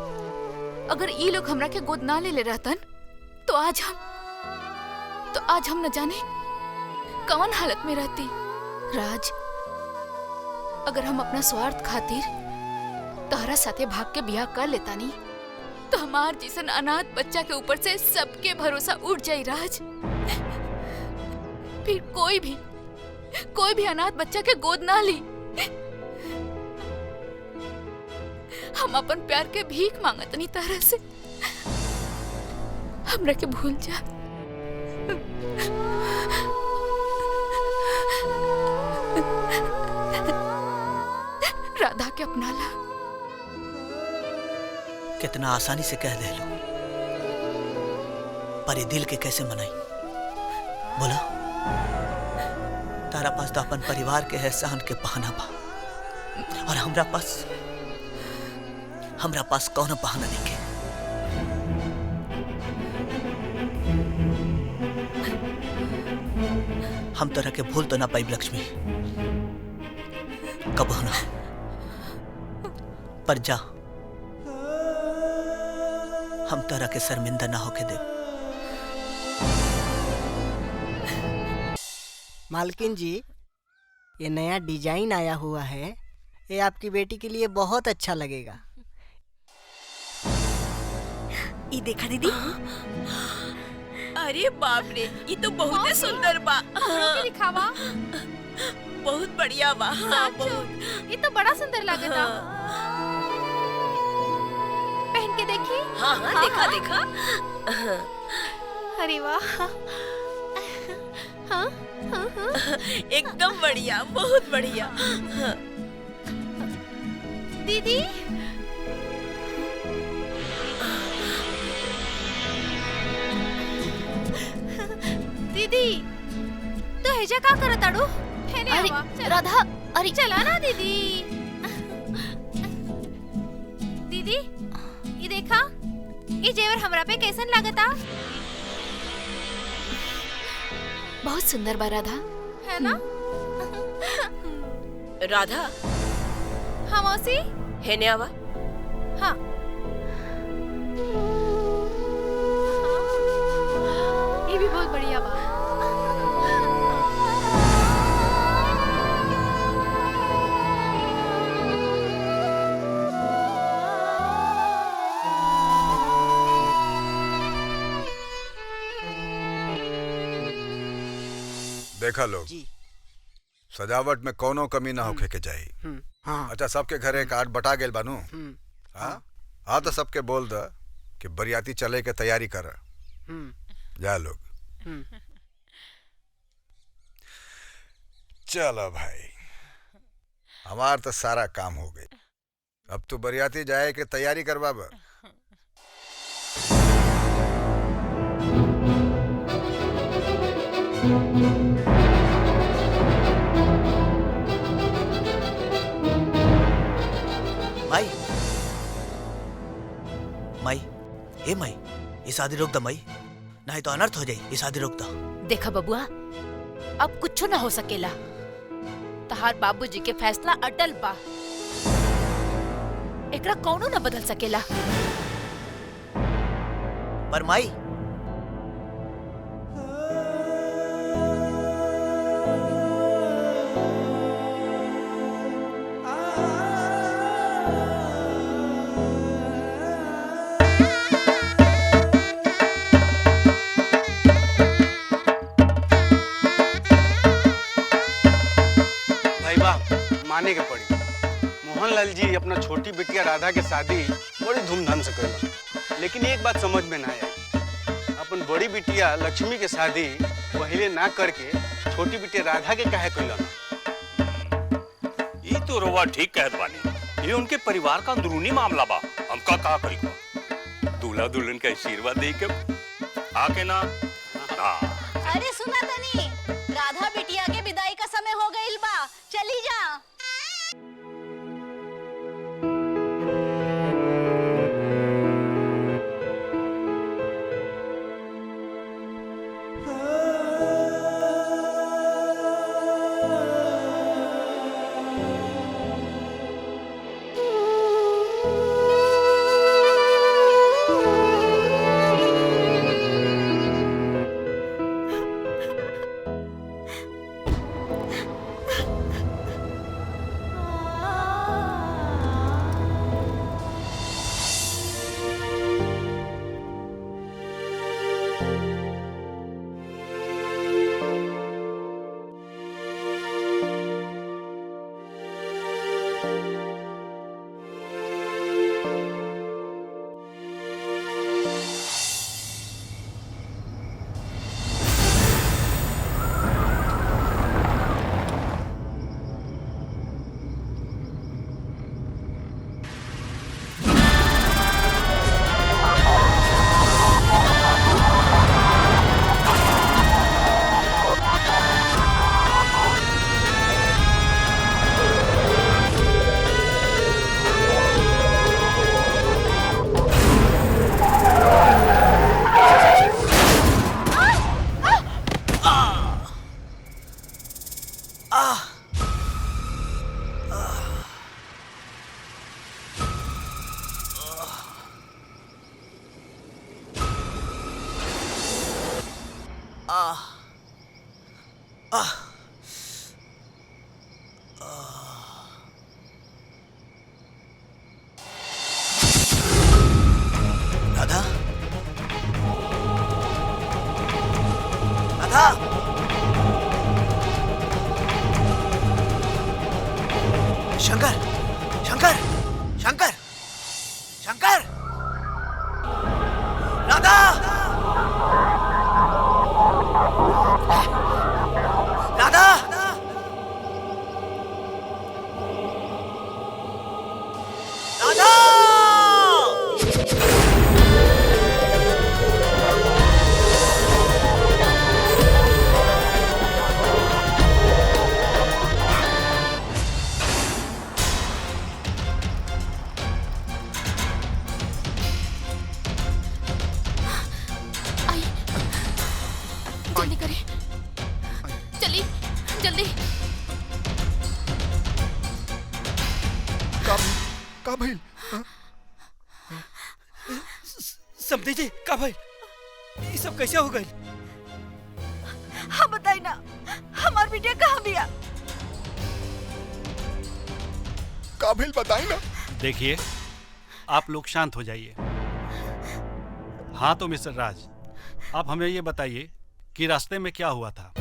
अगर ई लोग हमरा के गोद ना ले रहतन तो आज हम न जाने कौन हालत में रहती। राज, अगर हम अपना स्वार्थ खातिर तोहरा साथे भाग के ब्याह कर लेता नहीं तो हमार जैसन अनाथ बच्चा के ऊपर से सबके भरोसा उठ जाई राज। फिर कोई भी अनाथ बच्चा के गोद ना ली। हम अपन प्यार के भीख मांगत नहीं तरह से, हमरा के भूल जा। राधा के अपना ला। कितना आसानी से कह दे लो, पर ये दिल के कैसे मनाई बोला। तारा पास तो अपन परिवार के एहसान के बहाना बा और हमरा पास कौन बहाना नहीं के। हम तोरा के भूल तो ना पाई लक्ष्मी, कब ना, पर जा हम तोरा के शर्मिंदा ना होके दे। मालकिन जी, ये नया डिजाइन आया हुआ है, ये आपकी बेटी के लिए बहुत अच्छा लगेगा। ये देखा दीदी। अरे बाप रे, ये तो बहुत सुंदर बा। दिखावा बहुत बढ़िया बा। हाँ, बहुत। ये तो बड़ा सुंदर लगता। पहन के देखी। हाँ, देखा। अरे वाह। हाँ। एकदम बढ़िया, बहुत बढ़िया। दीदी, तो हेजा का करत आड़ू? अरे राधा, अरे चला ना दीदी। दीदी, ये देखा, ये जेवर हमरा पे कैसन लागता? बहुत सुंदर बा राधा, है ना? राधा, हाँ मौसी, है ने आवा। हाँ। ये भी बहुत बढ़िया बा। देखा लोग, सजावट में कोनो कमी ना होके के जाई। हाँ। अच्छा, सबके घरे कार्ड बटा गेल बानू। हाँ, तो सबके बोल द कि बरियाती चले के तैयारी कर। जा लोग। चलो भाई, हमार तो सारा काम हो गई। अब तो बरियाती जाए के तैयारी करवा बा। माई, ए माई, ये शादी रोक द माई, नहीं तो अनर्थ हो जाए। ये शादी रोक द। देखा बबुआ, अब कुछ ना हो सकेला। तहार बाबूजी के फैसला अटल बा, एकरा कौनो ना बदल सकेला। पर माई, माने के पड़ी। मोहनलाल जी अपना छोटी बिटिया राधा के शादी बड़ी धूमधाम से करला, लेकिन एक बात समझ में ना आई, अपन बड़ी बिटिया लक्ष्मी के शादी पहले ना करके छोटी बिटिया राधा के काहे कैला। ये तो रोवा ठीक कहत बानी, ये उनके परिवार का अंदरूनी मामला बा। हमका कहा करी को दूल्हा दुल्हन का आशीर्वाद दे के आके ना। अरे सुना तनी, राधा बिटिया के विदाई का समय हो गइल बा, चली जा। शंकर, राधा, राधा, राधा। जल्दी करें, चलिए जल्दी। का भइल? समझे जी का भाई ये सब कैसे हो गई? हाँ बताई ना, हमार बिटिया कहाँ बिया? का भइल बताई ना। देखिए, आप लोग शांत हो जाइए। हाँ तो मिस्टर राज, आप हमें ये बताइए कि रास्ते में क्या हुआ था?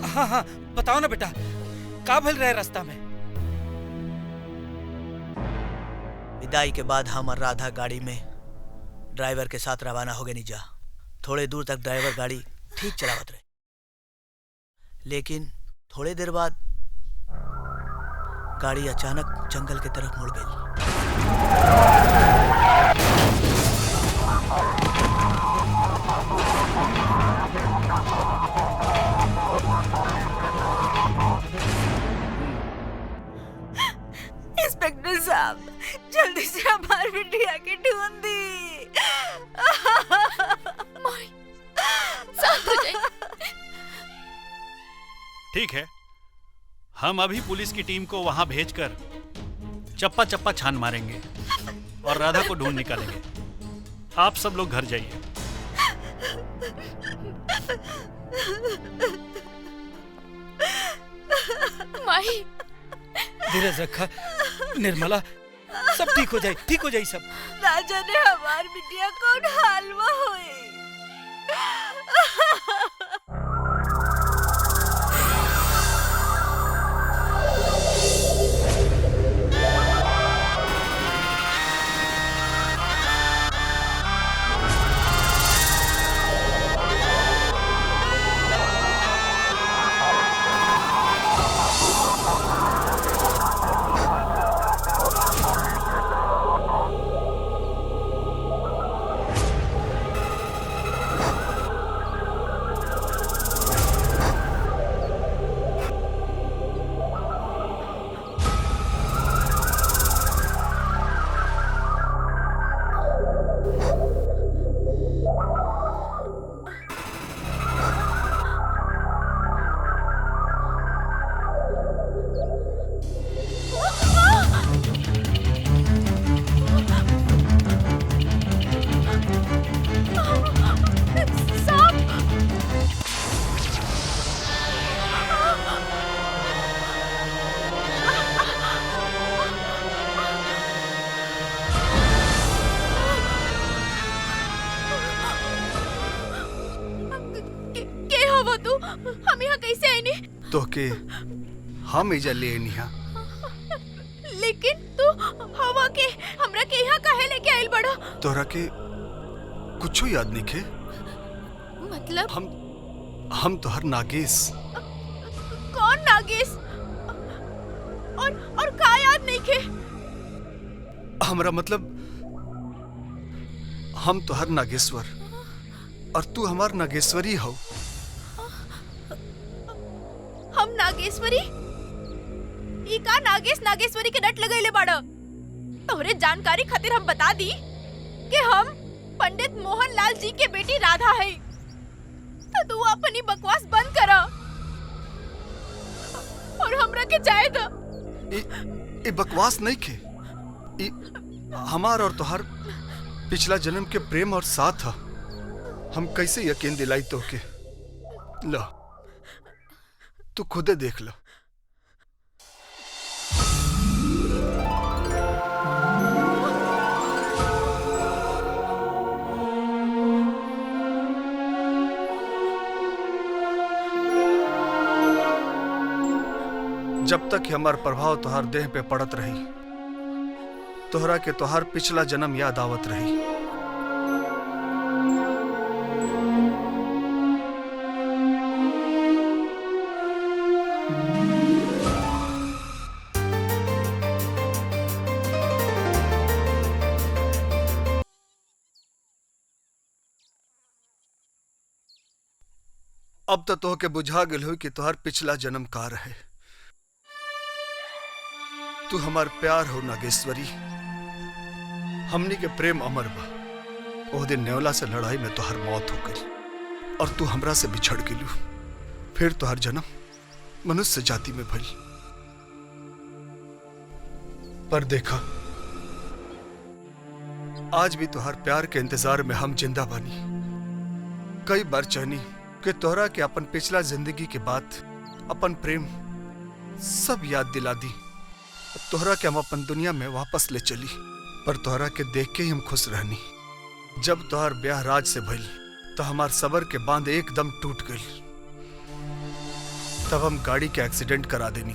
हाँ हाँ बताओ ना बेटा, का भल रहे रास्ता में? विदाई के बाद हम और राधा गाड़ी में ड्राइवर के साथ रवाना हो गए नीचा। थोड़े दूर तक ड्राइवर गाड़ी ठीक चलावत रहे, लेकिन थोड़े देर बाद गाड़ी अचानक जंगल की तरफ मुड़ गई। इंस्पेक्टर साहब, जल्दी से हमारी बिटिया की ढूंढ दी। माई, शांत हो जाइए। ठीक है, हम अभी पुलिस की टीम को वहां भेजकर चप्पा चप्पा छान मारेंगे और राधा को ढूंढ निकालेंगे। आप सब लोग घर जाइए। माई, धीरज रखा निर्मला, सब ठीक हो जाए सब। ना जाने हमारी बिटिया कौन हाल में होए। तो के हम इजा ले निहा। लेकिन तू हवा के हमरा के यहाँ काहे लेके आइल बड़ा? तोरा के कुछो याद नहीं के? मतलब हम तोहर नागेश। कौन नागेश? और का याद नहीं के? हमरा मतलब हम तोहर नागेश्वर और तू हमार नागेश्वरी हो। हम नागेश्वरी? ई का नागेश नागेश्वरी के नट लगैले बाड़ा? तोहरे जानकारी खातिर हम बता दी कि हम पंडित मोहन लाल जी के बेटी राधा है। तो तू अपनी बकवास बंद करा और हमरा के जाए दो। ये बकवास नहीं के, हमार और तोहर पिछला जन्म के प्रेम और साथ है। हम कैसे यकीन दिलाई तो के? लो तू खुदे देख लो। जब तक हमार प्रभाव तुहार देह पे पड़त रही तोहरा के तोहार पिछला जन्म याद आवत रही। अब तो तोहके बुझा गेल हो कि तोहार पिछला जन्म का रहे। तू हमार प्यार हो नागेश्वरी। हमनी के प्रेम अमर बा। ओ दिन नेवला से लड़ाई में तोहर मौत हो गई और तू हमरा से बिछड़ गेलू। फिर तोहर जन्म मनुष्य जाति में भइल। पर देखा, आज भी तोहर प्यार के इंतजार में हम जिंदा बानी। कई बार चाहनी कि तोहरा के अपन पिछला जिंदगी के बात, अपन प्रेम सब याद दिला दी। तोहरा के हम अपन दुनिया में वापस ले चली, पर तोहरा के देख के ही हम खुश रहनी। जब तोहर ब्याह राज से भइल तो हमार सबर के बांध एकदम टूट गई। तब हम गाड़ी के एक्सीडेंट करा देनी,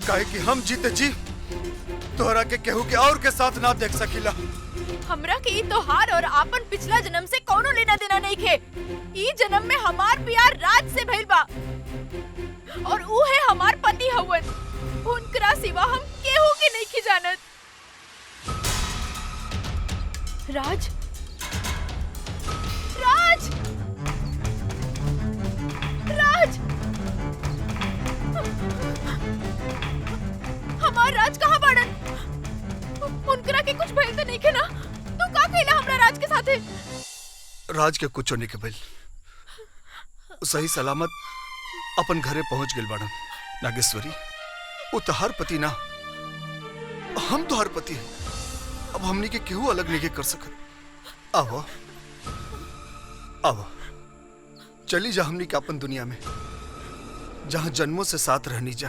काहे कि हम जीते जी तोहरा के केहू के और के साथ ना देख सकीला। हमरा के ई तोहार और आपन पिछला जन्म से कोनो लेना देना नहीं खे। ई जन्म में हमार प्यार राज से भइल बा और ऊ है हमार पति हवन। उनकरा सिवा हम केहू के नहीं की जानत। राज, राज, राज, हमार राज कहाँ बाड़न? उनकरा के कुछ भइल तो नहीं के ना? तू का कइला हमरा राज के साथे? राज के कुछ होने के भइल। सही सलामत अपन घरे पहुंच गेल बाड़न। नागेश्वरी, वो तोहार पति ना, हम तोहार पति है। अब हमनी के केहू अलग नहीं कर सकत। आओ आओ, चली जा हमनी के अपन दुनिया में, जहां जन्मों से साथ रहनी जा।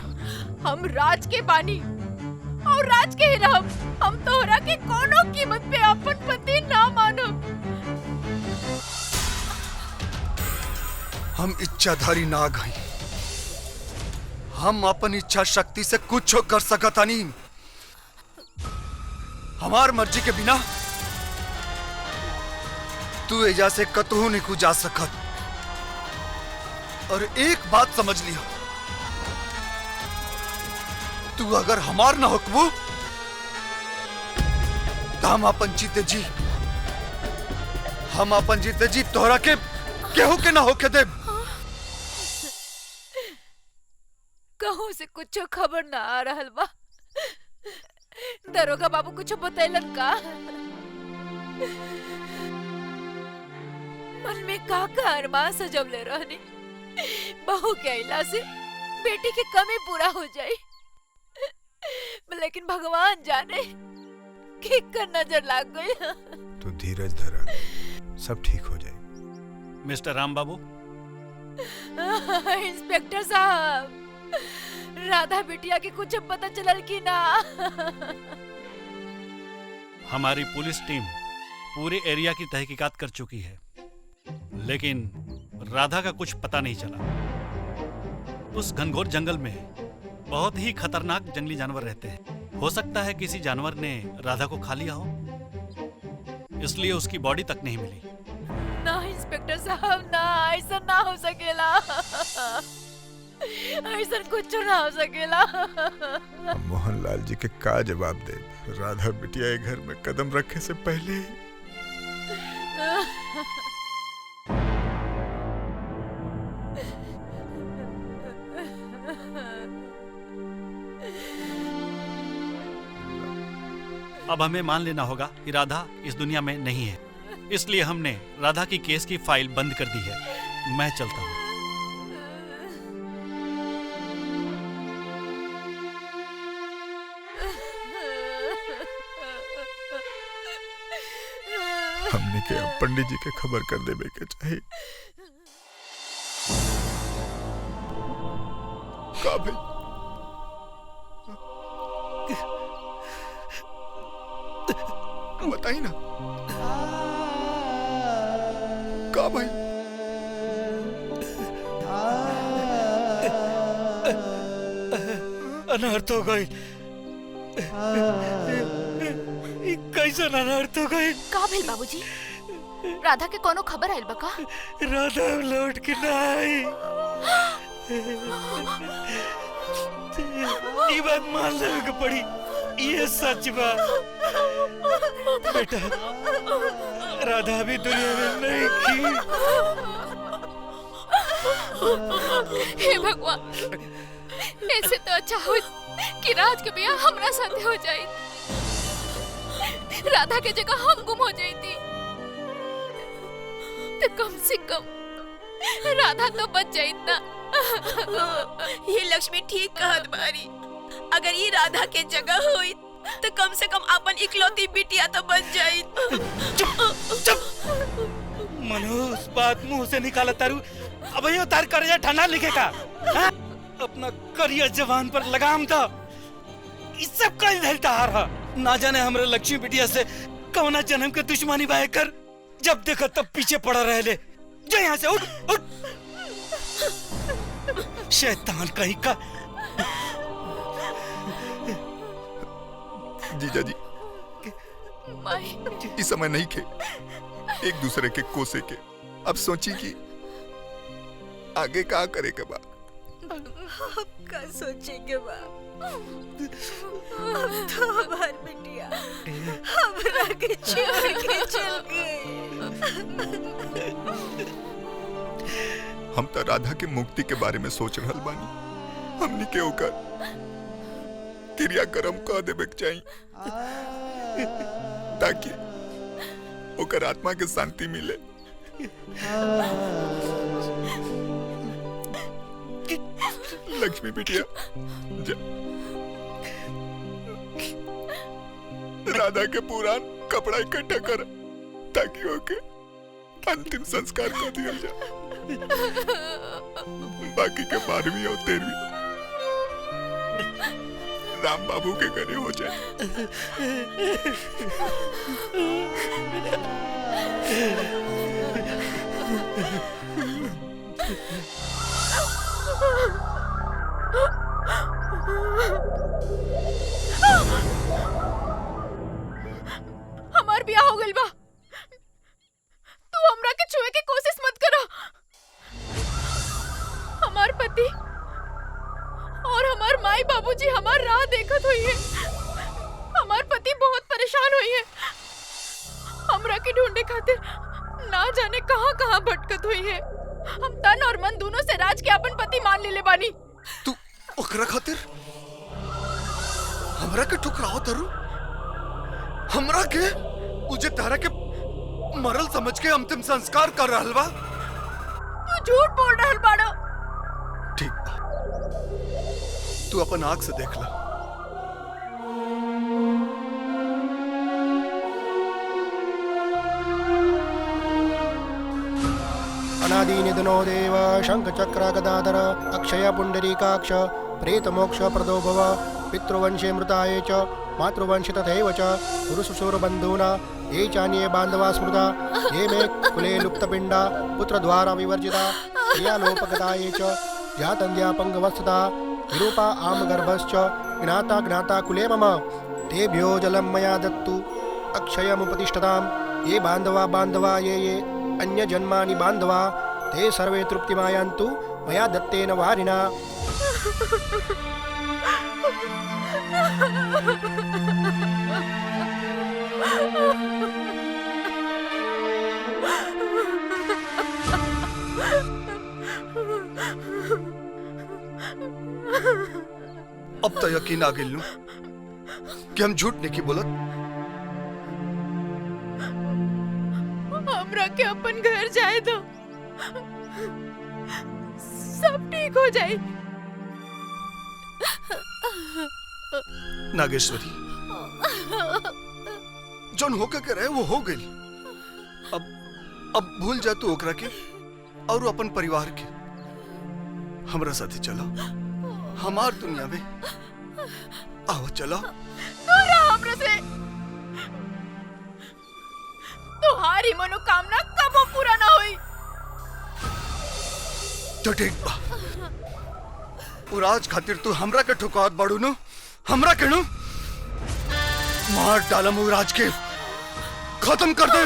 हम राज के बानी और राज के ही रहब। हम तोहरा के कोनो कीमत पे अपन पति ना मानब। हम इच्छाधारी नाग हई। हम अपन इच्छा शक्ति से कुछ कर सकत नहीं। हमार मर्जी के बिना तू एजा से कतहू नहीं जा सकत। और एक बात समझ लियो, तू अगर हमार ना होकबू तो हम अपन जीते जी, हम अपन जीते जी तोहरा के केहू के ना होके देब। कहूं से कुछ खबर ना आ रहल बा। दरोगा बाबू कुछ बतैलन का? मन में का अरमान सजवले रहनी, बहू के अइला से बेटी के कमी पूरा हो जाई। लेकिन भगवान जाने कि कर नजर लाग गई। तो धीरज धरा, सब ठीक हो जाए। मिस्टर राम बाबू। इंस्पेक्टर साहब, राधा बिटिया के कुछ पता चलल कि ना? हमारी पुलिस टीम पूरे एरिया की तहकीकात कर चुकी है, लेकिन राधा का कुछ पता नहीं चला। उस घनघोर जंगल में बहुत ही खतरनाक जंगली जानवर रहते हैं। हो सकता है किसी जानवर ने राधा को खा लिया हो, इसलिए उसकी बॉडी तक नहीं मिली। ना इंस्पेक्टर साहब, ना, ऐसा ना हो सकेला। ऐसा कुछ ना हो सकेला। मोहनलाल जी के का जवाब दे? राधा बिटिया के घर में कदम रखे से पहले ही अब हमें मान लेना होगा कि राधा इस दुनिया में नहीं है, इसलिए हमने राधा की केस की फाइल बंद कर दी है। मैं चलता हूँ। हमने के अब पंडित जी के खबर कर देवे के चाहिए। का भाई? बताई ना, का भाई? अनर्थ हो गई। कैसे अनर्थ हो गई। का भेल बाबूजी? राधा के कोनो खबर आइल बका? राधा लौट के ना आई। ये बात मान लेवे के पड़ी, ये सच बा। बेटा राधा भी दुनिया में नहीं थी। हे भगवान, ऐसे तो अच्छा हो कि राज के बिया हमरा साथे हो जाई, राधा के जगह हम गुम हो जाती, तो कम से कम राधा तो बच जाई ना। ये लक्ष्मी ठीक कहत बारी, अगर ये राधा के जगह हुई तो कम से कम अपन इकलौती बिटिया तो बच जाई। मनोज बात मुंह से निकाला तारू, अब यो तार करिया ठंडा लिखेगा। अपना करिया जवान पर लगाम था, इस सब का धरता हारा। ना जाने हमरे लक्ष्मी बिटिया से कौना जन्म के दुश्मनी बाय कर, जब देखा तब पीछे पड़ा रह ले। जा यहाँ से, उठ उठ। शैतान कहीं का। जीजा जी, इस समय नहीं खे एक दूसरे के कोसे के। अब सोची कि आगे क्या करे के बा। अब का सोचेंगे बा? अब तो हमार बिटिया हमरा के छोड़ के चल गई। हम तो राधा के मुक्ति के बारे में सोच रहल बानी। हमनी के ओकर क्रियाक्रम कह देवे के चाहिए, ताकि ओकर आत्मा के शांति मिले। लक्ष्मी बिटिया जा, राधा के पुरान कपड़ा इकट्ठा कर, ताकि ओके अंतिम संस्कार कर दिया जाए। बाकी के 12वीं और 13वीं राम बाबू के घरे हो जाए। हमार ब्याह हो गइल बा, तू हमरा के छुए के कोशिश मत करो। हमार पति और हमार माई बाबूजी हमार राह देखत हुई है। हमार पति बहुत परेशान हुई है, हमरा के ढूंढे खातिर ना जाने कहां कहां भटकत हुई है। हम तन और मन दोनों से राज के अपन पति मान लेले बानी। तू ओकरा खातिर हमरा के ठुकराओ तरू? हमरा के उजे तारा के मरल समझ के अंतिम संस्कार कर रहल बा? तू झूठ बोल रहल बाड़ो। ठीक बा, तू अपन आँख से देख ला। अनादिनिधनो देव शंखचक्र गदाधर अक्षय पुंडरीकाक्ष प्रेत मोक्ष प्रदो भव पितृवंशे मृताये च मातृवंशे तथैव च गुरुसुशूरबन्धूना ये चान्ये बान्धवा स्मृता ये मे कुले लुप्तपिण्डा पुत्रद्वारा विवर्जिता क्रियालोपगताये च जातन्द्यापङ्गवस्थिता निरूपा आमगर्भश्च ज्ञाता ज्ञाता कुले मम तेभ्यो जलं मया दत्तु अक्षयमुपतिष्ठतां ये बान्धवा ये अन्य जन्मानि बान्धवा ते सर्वे तृप्तिमायान्तु मया दत्तेन वारिना। अब तो यकीन आ गेल कि हम झूठ नहीं की बोलत। हमरा के अपन घर जाए दो, सब ठीक हो जाए। नागेश्वरी, जौन होके के रहे वो हो गई। अब भूल जा तू ओकरा के और अपन परिवार के। हमरा साथी चलो हमार दुनिया में। आओ चलो। दूर रहो हमरा से। तुम्हारी मनोकामना कबो पूरा ना हुई। तो ठीक बा, उराज खातिर तू हमरा के ठुकावत बाड़ू नु, हमरा के नु मार डालम उराज के। खत्म कर दे।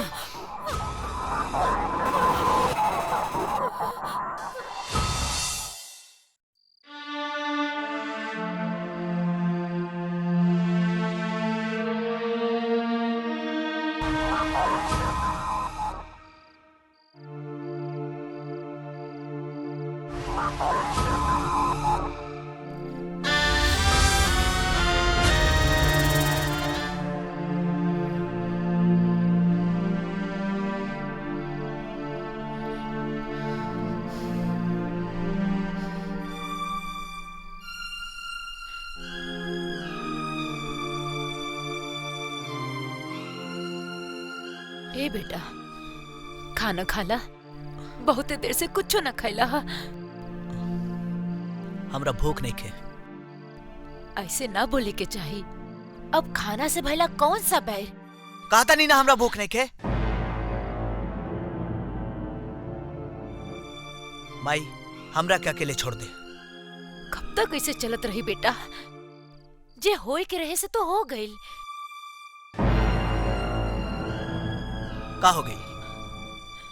ए बेटा, खाना खाला? बहुत देर से कुछ न खैला हा। हमरा भूख नहीं खे। ऐसे ना बोले के चाहिए। अब खाना से भला कौन सा बैर? कहता नहीं ना हमरा भूख नहीं खे। माई, हमरा के अकेले छोड़ दे। कब तक ऐसे चलत रही बेटा? जे होए के रहे से तो हो गई। का हो गई?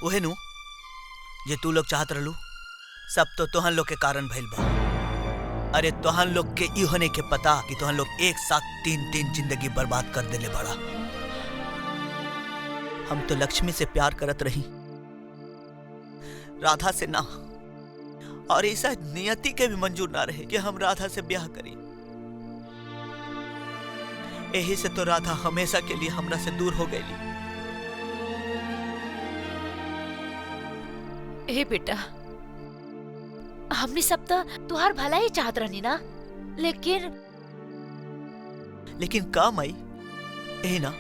उहे नु जे तू लोग चाहत रहलू, सब तो तोहन लोग के कारण भइल बा। अरे तोहन लोग के ई होने के पता कि तोहन लोग एक साथ 3 जिंदगी बर्बाद कर देले बड़ा। हम तो लक्ष्मी से प्यार करत रही, राधा से ना। और ऐसा नियति के भी मंजूर ना रहे कि हम राधा से ब्याह करी। यही से तो राधा हमेशा के लिए हमरा से दूर हो गई। ए बेटा, हमने सब तो तुहार भला ही चाहत रहनी ना, लेकिन का माई? यही ना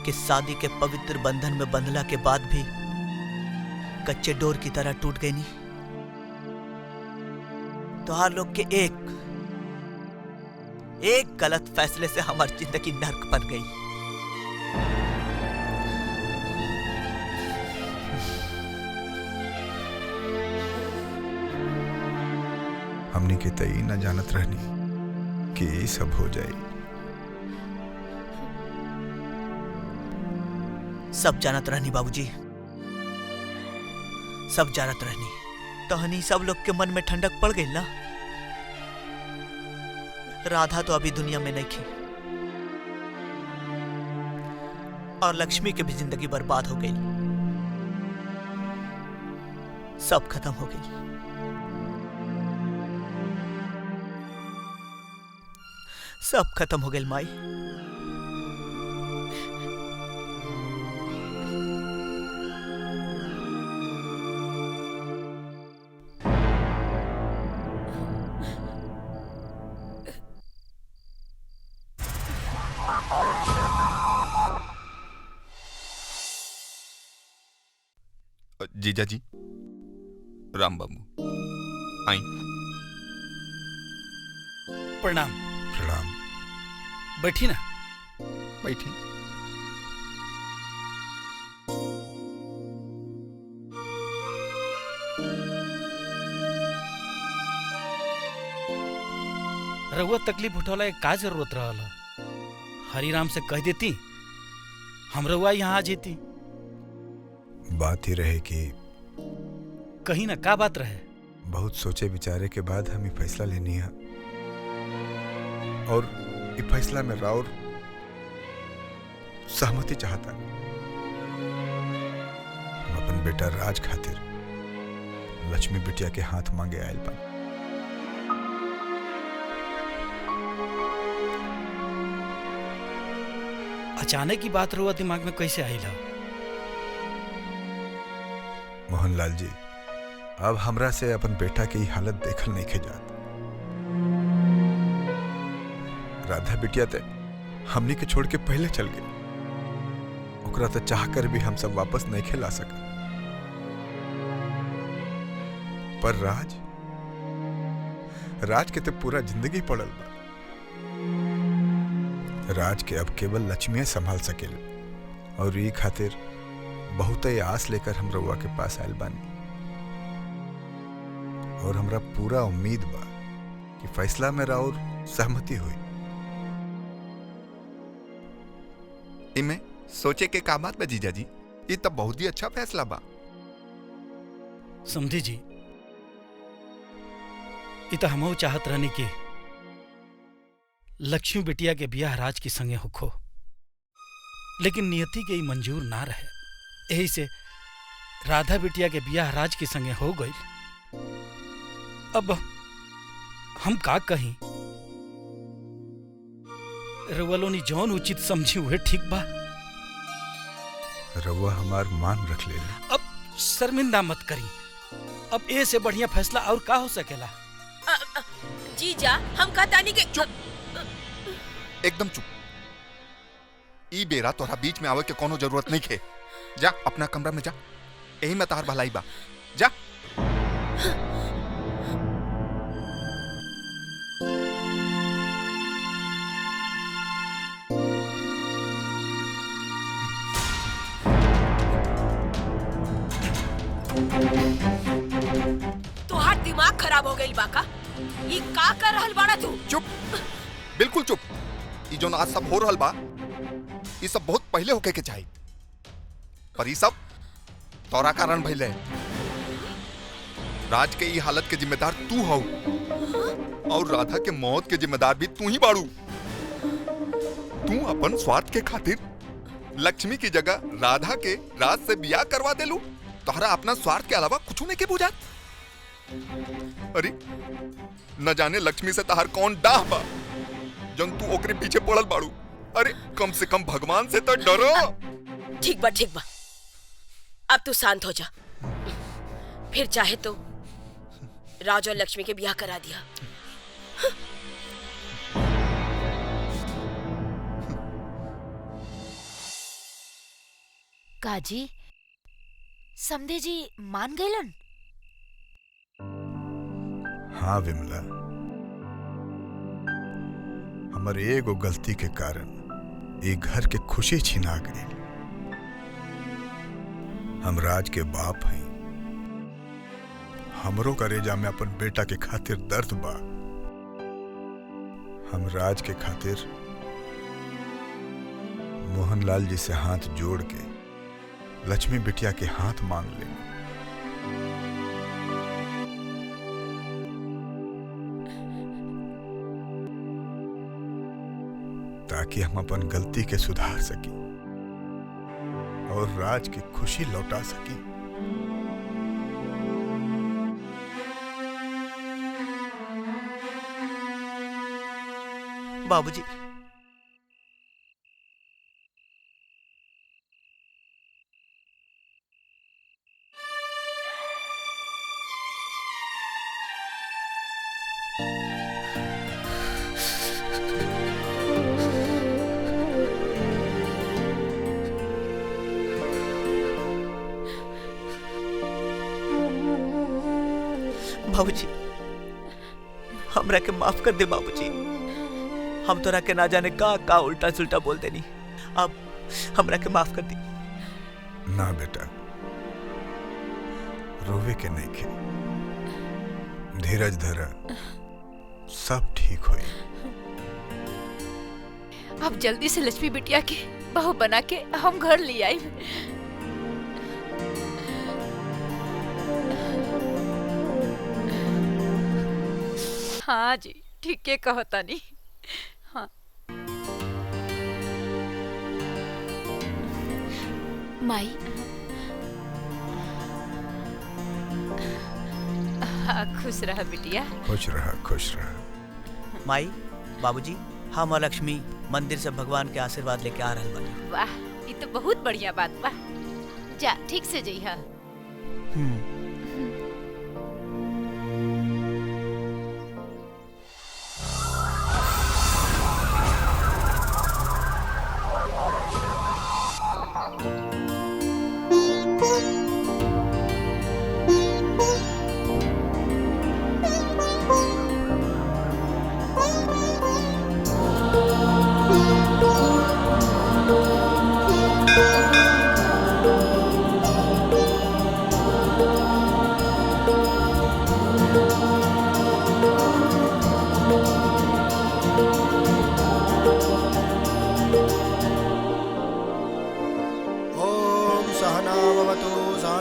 कि शादी के पवित्र बंधन में बंधला के बाद भी कच्चे डोर की तरह टूट गई नहीं। तुहार लोग के एक गलत फैसले से हमारी जिंदगी नर्क बन गई। हमने के तई न जानत रहनी कि ये सब हो जाए। सब जानत रहनी बाबूजी, सब जानत रहनी। तहनी सब लोग के मन में ठंडक पड़ गई ना। राधा तो अभी दुनिया में नहीं थी और लक्ष्मी की भी जिंदगी बर्बाद हो गई। सब खत्म हो गई। सब खत्म हो गई माई। जीजा जी, राम बाबू, आई। प्रणाम। प्रणाम। बैठी ना। बैठी। रहुआ तकलीफ उठौला का जरूरत रहला? हरिराम से कह देती, हम रहुआ यहाँ आ जेती। बात ही रहे कि कहीं ना का बात रहे? बहुत सोचे विचारे के बाद हम ये फैसला लेनी है और ये फैसला में राउर सहमति चाहता। हम अपन बेटा राज खातिर लक्ष्मी बिटिया के हाथ मांगे आयल बा। अचानक की बात रहुआ दिमाग में कैसे आई ला? मोहनलाल जी, अब हमरा से अपन बेटा की हालत देखल नहीं जात। राधा बिटिया ते हमनी के छोड़ के पहले चल गए। ओकरा तो चाह कर भी हम सब वापस नहीं खिला सका। पर राज के तो पूरा जिंदगी पड़ल बा। राज के अब केवल लक्ष्मी संभाल सकेले और ये खातिर बहुत ही आस लेकर हम रउआ के पास आयल बानी। और हमरा पूरा उम्मीद बा कि फैसला में राउर सहमति हुई। इमे सोचे के कामात में जीजा जी, ये तब बहुत ही अच्छा फैसला बा। समझी जी, इता हमहू चाहत रहनी कि लक्ष्मी बिटिया के बियाह राज के संगे होखो, लेकिन नियति के ई मंजूर ना रहे। यही से राधा बिटिया के बियाह राज के संगे हो गई। अब हम का कहीं, रउलोनी जौन उचित समझी हुए ठीक बा। रउआ हमार मान रख ले। अब शर्मिंदा मत करी, अब ए से बढ़िया फैसला और का हो सकेला। जीजा हम कहतानी के एकदम चुप। ई बेरा तोरा बीच में आवे के कोनो जरूरत नहीं खे। जा अपना कमरा में जा, यही में तार भलाई बा। जा। तोहार दिमाग खराब हो गई बाका। ये का कर रहल बाड़ा तू? चुप, बिल्कुल चुप। ये जो आज सब हो रहल बा, ये सब बहुत पहले होके के चाहिए, पर ये सब तोरा कारण भइले। राज के ये हालत के जिम्मेदार तू हो, और राधा के मौत के जिम्मेदार भी तू ही बाड़ू। तू अपन स्वार्थ के खातिर लक्ष्मी की जगह राधा के राज से बियाह करवा देलू। तोहरा अपना स्वार्थ के अलावा कुछ नहीं के बुझात। अरे न जाने लक्ष्मी से तहार कौन डाह बा जन तू ओकरे पीछे पड़ल बाड़ू। अरे कम से कम भगवान से तो डरो। ठीक बा, अब तू शांत हो जा। फिर चाहे तो राज और लक्ष्मी के ब्याह करा दिया। काजी, समधे जी मान गईलन? हाँ विमला, हमारे एगो गलती के कारण ये घर के खुशी छिना गई। हम राज के बाप हैं, हमरो करेजा में अपन बेटा के खातिर दर्द बा। हम राज के खातिर मोहनलाल जी से हाथ जोड़ के लक्ष्मी बिटिया के हाथ मांग ले, ताकि हम अपन गलती के सुधार सकी और राज की खुशी लौटा सकी। बाबूजी, बाबूजी हमरा के माफ कर दे बाबूजी। हम तोरा के ना जाने का उल्टा सुल्टा बोल देनी। अब हमरा के माफ कर दी। ना बेटा, रोवे के नहीं खे, धीरज धरा, सब ठीक होई। अब जल्दी से लक्ष्मी बिटिया के बहू बना के हम घर ले आई। हाँ जी, ठीक है कहता नहीं। हाँ माई, खुश रहा बिटिया। खुश रहा, खुश रहा। माई, बाबूजी, हम और लक्ष्मी मंदिर से भगवान के आशीर्वाद लेके आ रहे बानी। वाह, ये तो बहुत बढ़िया बात बा। जा ठीक से जइहा।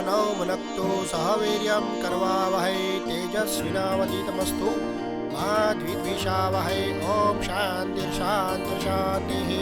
मानौ भुनक्तु सह वीर्यं करवावहै तेजस्विनावधीतमस्तु मा द्विद्विषावहै ॐ शान्तिर्शान्तिर्शान्तिः।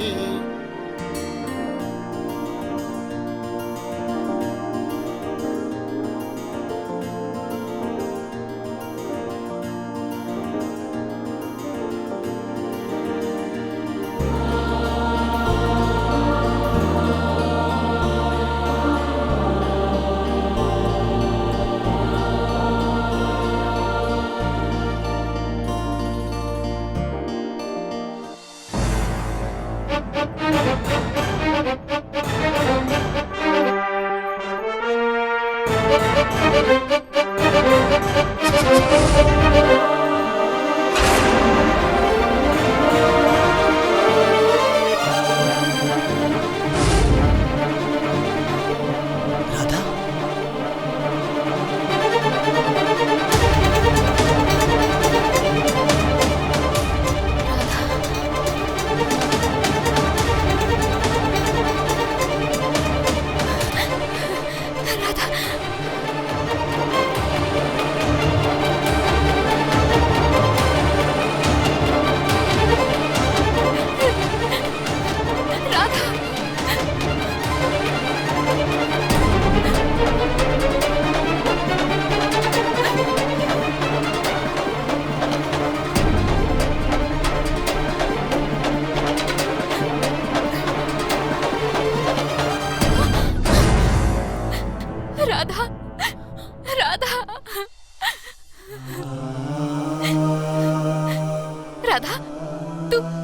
राधा,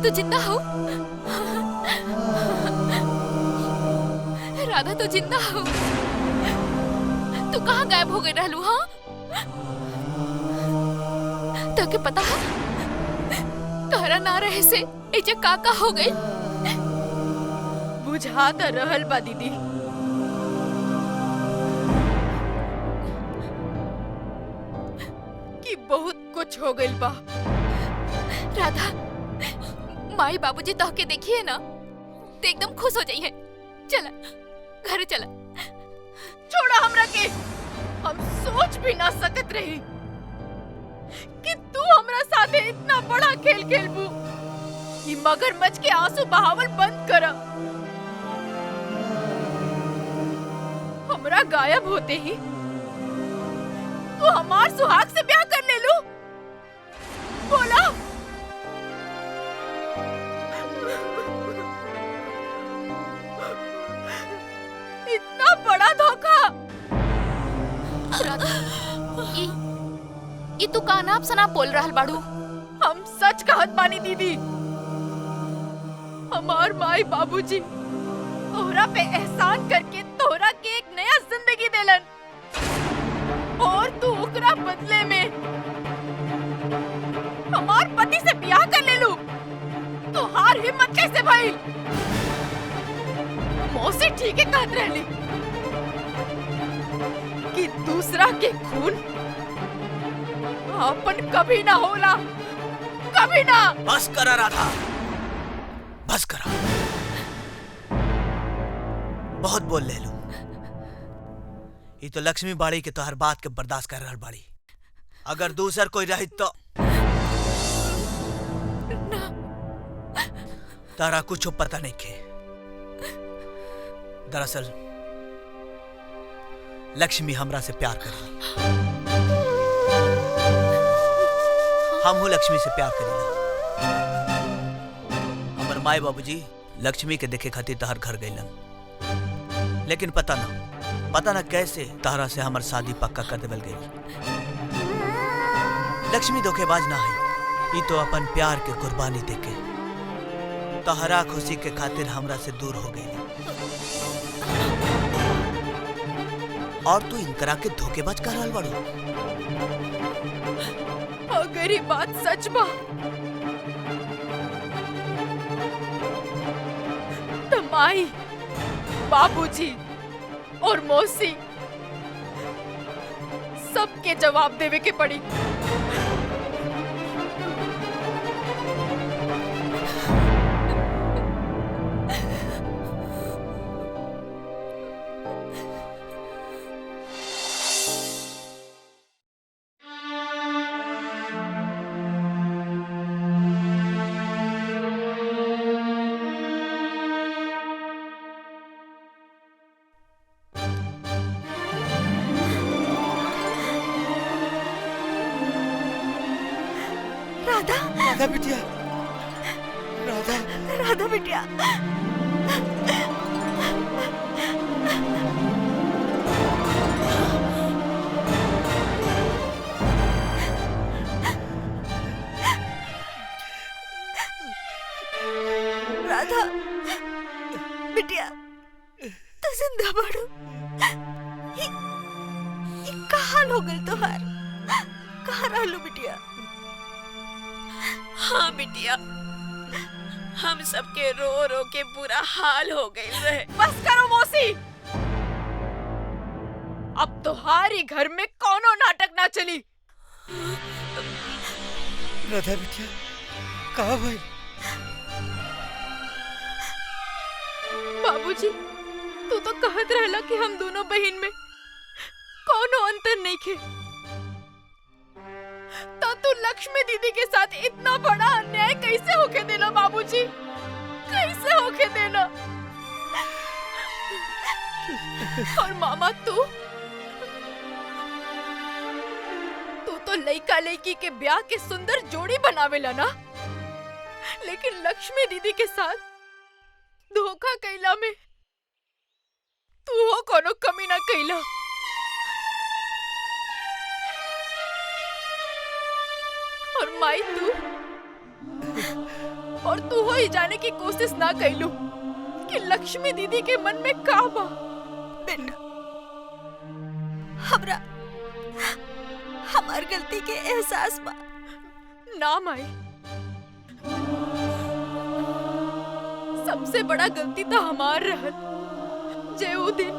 तू जिंदा हो? राधा तू जिंदा हो? तू कहाँ गायब हो गई रहलू? हाँ, ताके पता है तोहरा ना रहे से एजे काका हो गई। बुझा त रहल बा दीदी, कि बहुत कुछ हो गइल बा। राधा, माई बाबूजी तोहके देखिए ना तो एकदम खुश हो जाइए। चला घरे चला। छोड़ा हमरा के, हम सोच भी ना सकत रही कि तू हमरा साथे इतना बड़ा खेल खेलबू। ई मगरमच्छ के आंसू बहावल बंद कर। हमरा गायब होते ही तू हमार सुहाग से ब्याह कर ले लू। बोला इतना बड़ा धोखा। राधा, ई तू कानाप सनाप बोल रहल बाड़ू। हम सच कहत बानी दीदी, हमार माई बाबूजी तोहरा पे एहसान करके तोहरा के एक नया जिंदगी देलन, और तू ओकरा बदले में हमार पति से ब्याह कर ले लू। तोहार हिम्मत कैसे भइल? मौसी ठीक है कहत रहली कि दूसरा के खून अपन कभी ना होला, कभी ना। बस करा राधा, बस करा। बहुत बोल ले लू। ये तो लक्ष्मी बाड़ी के तो हर बात के बर्दाश्त कर रहल बाड़ी। अगर दूसर कोई रही तो तारा कुछ पता नहीं के। दरअसल लक्ष्मी हमरा से प्यार करेली। हम हूँ लक्ष्मी से प्यार करेला। हमर माए बाबूजी लक्ष्मी के देखे खातिर तहर घर गइलन, लेकिन पता ना कैसे तारा से हमर शादी पक्का कर देवल गई। लक्ष्मी धोखेबाज ना है। ई तो अपन प्यार के कुर्बानी देके तहरा खुशी के खातिर हमरा से दूर हो गई। और तू इनकरा के धोखेबाज कर रहल बाड़ू। अगर ये बात सच बा तो माई, बाबूजी और मौसी सबके जवाब देवे के पड़ी। राधा बिटिया, राधा, राधा बिटिया। राधा बिटिया, तू जिंदा बाड़ू। ये का हाल हो गल तोहार? कहाँ रहलू बिटिया? हाँ बिटिया, हम सबके रो रो के बुरा हाल हो गई रहे। बस करो मौसी, अब तुम्हारी घर में कौनो नाटक ना चली। राधा बिटिया, कहाँ भाई? बाबूजी, तू तो कहत रहला कि हम दोनों बहन में कौनो अंतर नहीं खे, तो तू लक्ष्मी दीदी के साथ इतना बड़ा अन्याय कैसे होके देला बाबूजी? कैसे होके देला? और मामा तू तो लइका लइकी के ब्याह के सुंदर जोड़ी बनावेला ना, लेकिन लक्ष्मी दीदी के साथ धोखा कैला में तू हो कोनो कमी ना कैला। और माई तू हो ही जाने की कोशिश ना कैलू कि लक्ष्मी दीदी के मन में का बा। बेटा, हमरा हमार गलती के एहसास बा। ना माई, सबसे बड़ा गलती तो हमार रहल जे वो दिन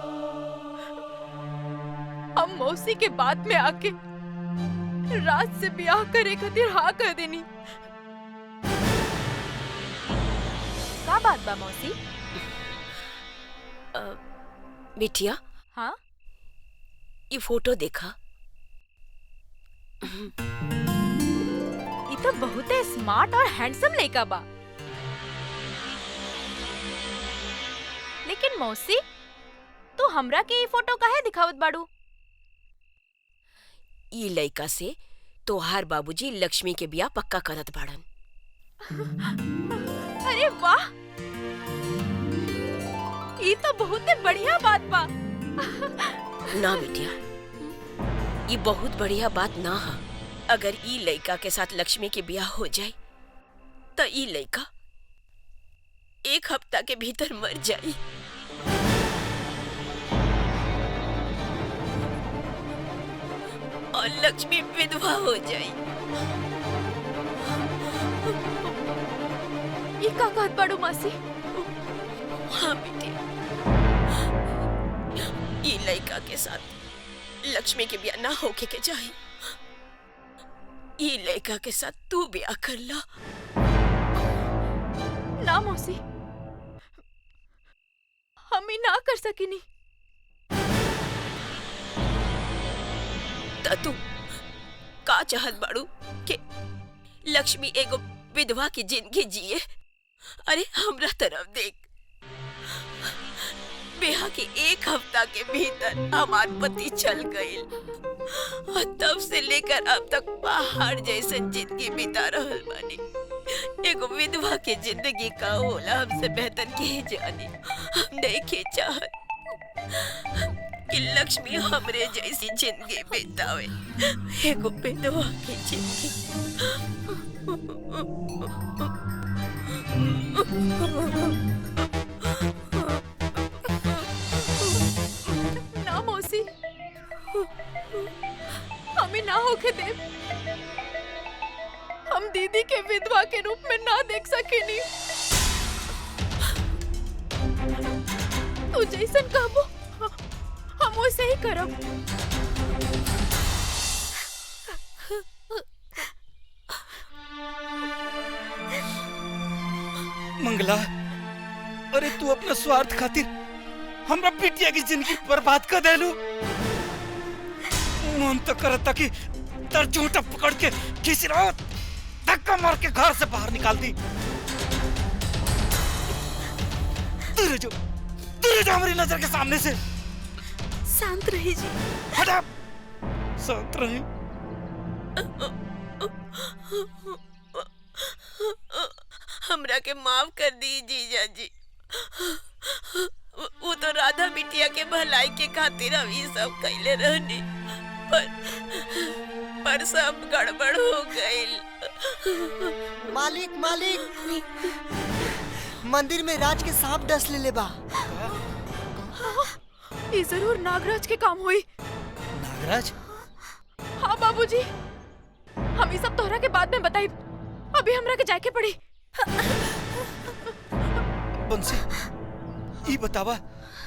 हम मौसी के बाद में आके राज से ब्याह करे खातिर हाँ कर देनी। का बात बा मौसी? बिटिया, हाँ, ये फोटो देखा। ये तो बहुत स्मार्ट और हैंडसम लड़का बा। लेकिन मौसी, तू हमरा के ये फोटो काहे दिखावत बाड़ू? ई लड़का से तोहार बाबूजी लक्ष्मी के बियाह पक्का करत बाड़न। अरे वाह, ये तो बहुत बढ़िया बात बा। ना बिटिया, ये बहुत बढ़िया बात ना है। अगर ई लड़का के साथ लक्ष्मी के बियाह हो जाए तो ई लड़का 1 हफ्ता के भीतर मर जाए। और लक्ष्मी विधवा हो जाए। ये का कहत बाड़ू मासी? हाँ बेटी, ये लड़का के साथ लक्ष्मी के ब्याह ना होके के चाहे। ये लड़का के साथ तू ब्याह कर ला। ना मौसी, हम ही ना कर सकिनी। तू का चाहत बाड़ू कि लक्ष्मी एगो विधवा की जिंदगी जिए? अरे हमरा तरफ देख, ब्याह के 1 हफ्ता के भीतर हमार पति चल गए और तब से लेकर अब तक पहाड़ जैसन जिंदगी बिता रहल बानी। एगो विधवा के जिंदगी का होला हमसे बेहतर के जानी। हम नहीं के चाहत कि लक्ष्मी हमरे जैसी जिंदगी बितावे। एगो विधवा की जिंदगी। ना मौसी, हमें ना होके दे। हम दीदी के विधवा के रूप में ना देख सकेनी। तू जैसन कहबो हम वैसे ही करब। मंगला, अरे तू अपना स्वार्थ खातिर हमरा बिटिया की जिंदगी बर्बाद कर देलू। मन तो करता कि तर झूठा पकड़ के किसी रात धक्का मार के घर से बाहर निकाल दी। दूर जो हमारी नजर के सामने से। शांत रही जी। हटा, शांत रही। हमरा के माफ कर दी जीजा जी। वो तो राधा बिटिया के भलाई के खातिर हम ये सब कैले रहनी, पर सब गड़बड़ हो गई। मालिक मालिक, मंदिर में राज के सांप डस ले बा। ये जरूर नागराज के काम हुई। नागराज? हाँ बाबूजी, हम ये सब तोहरा के बाद में बताई, अभी हमरा के जाके पड़ी। बंसी, ई बतावा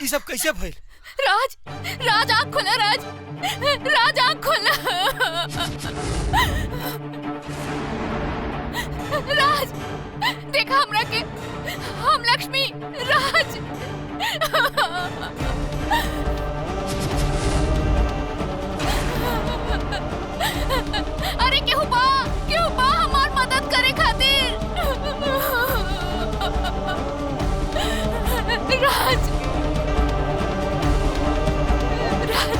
ई सब कैसे भइल? राज, राज आँख खोला, राज, राज आँख खोला। राज, देखा हमरा के, हम लक्ष्मी, राज। अरे केहू बा हमार मदद करे खातिर। राज, राज,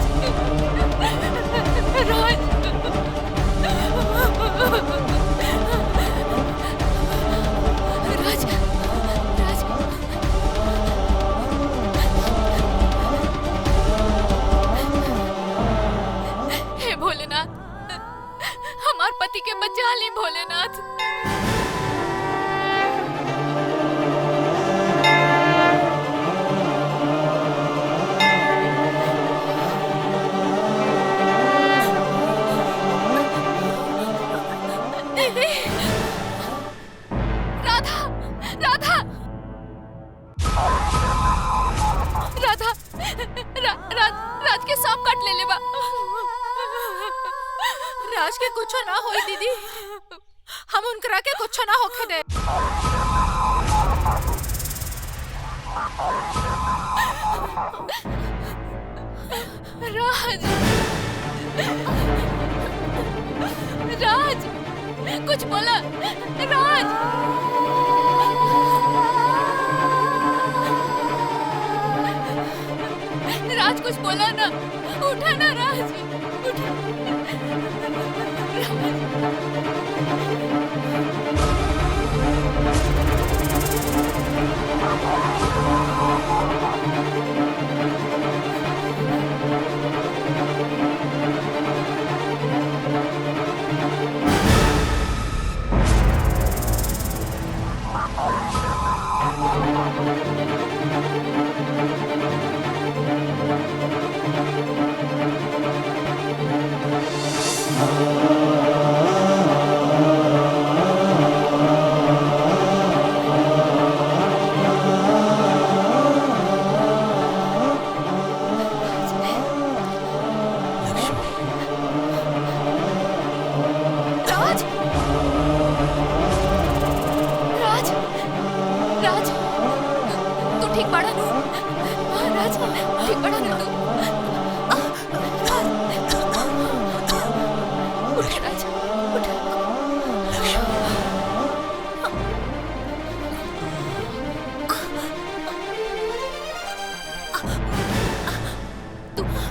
राज, राज, राज। हे भोलेनाथ, हमार पति के बचा ली भोलेनाथ। राधा, राधा, राधा, राज के सांप काट ले बा। राज के कुछ ना होई दीदी, हम उनकरा के कुछ ना होके दे। राज, राज, कुछ बोला, राज। राज कुछ बोला ना, उठा ना राज, उठा।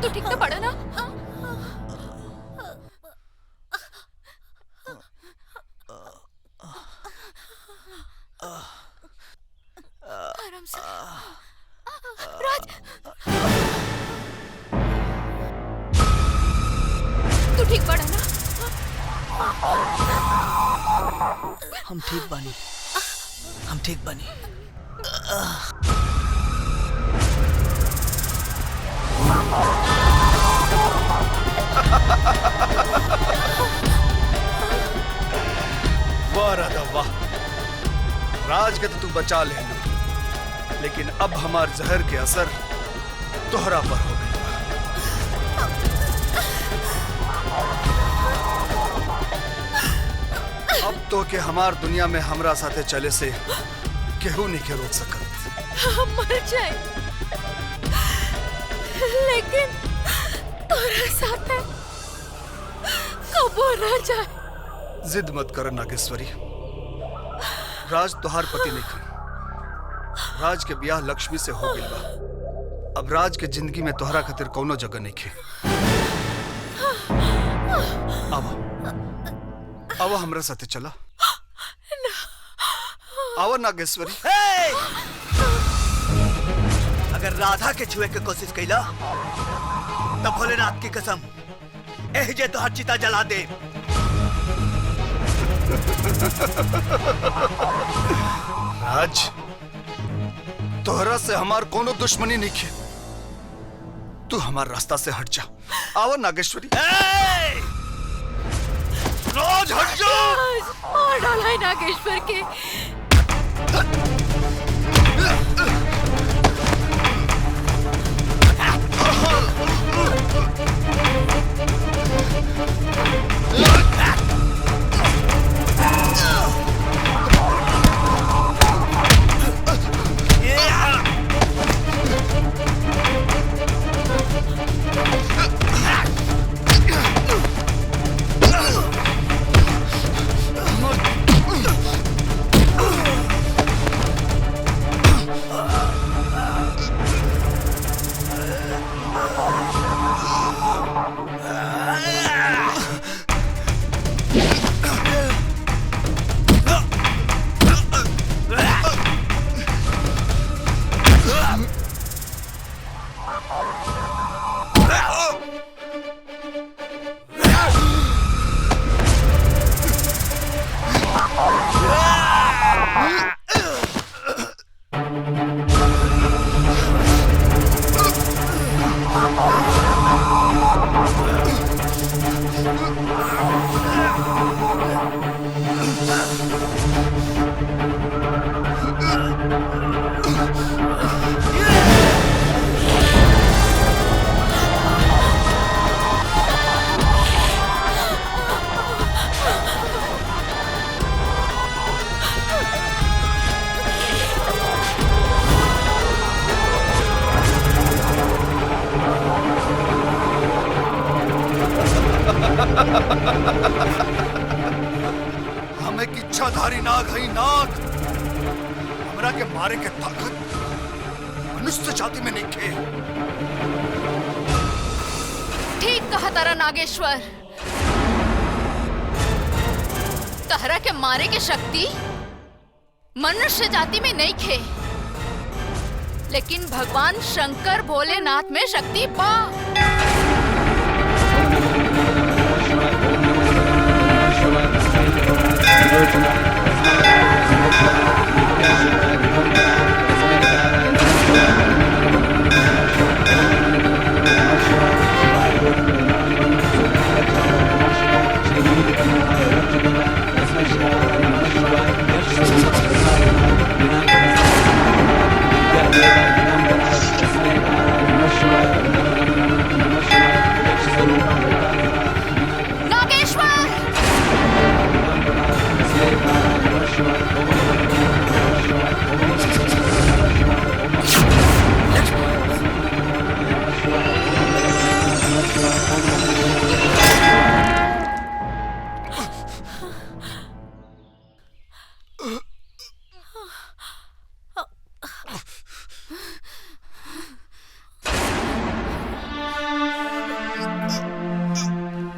तू ठीक तो पड़ा ना? आराम से। राज, तू ठीक पड़ा ना? हम ठीक बानी, हम ठीक बानी। वाह राधा वाह, राज के तो तू बचा ले लो, लेकिन अब हमार जहर के असर तोहरा पर हो गई। अब तो के हमार दुनिया में हमरा साथे चले से केहू नहीं के रोक सकत। हम मर जाए, लेकिन तोरा साथे कबो न जाए। जिद मत कर नागेश्वरी, राज तोहार पति नहीं खन। राज के ब्याह लक्ष्मी से हो गइल बा। अब राज के जिंदगी में तोहरा खातिर कौनो जगह नहीं खे। अब हमरा साथे चला। ना। आवा नागेश्वरी। अगर राधा के छुए के कोशिश कैला तो भोलेनाथ की कसम एहिजे तो हर चिता जला दे। राज, तोहरा से हमार कोनो दुश्मनी नहीं है। तू हमार रास्ता से हट जा। आवा नागेश्वरी। राज हट जा। मार डाला है नागेश्वर के। हम एक इच्छाधारी नाग हई नाग। हमरा के मारे के ताकत मनुष्य जाति में नहीं खे। ठीक कहा तारा नागेश्वर। तहरा के मारे के शक्ति मनुष्य जाति में नहीं खे, लेकिन भगवान शंकर भोलेनाथ में शक्ति बा।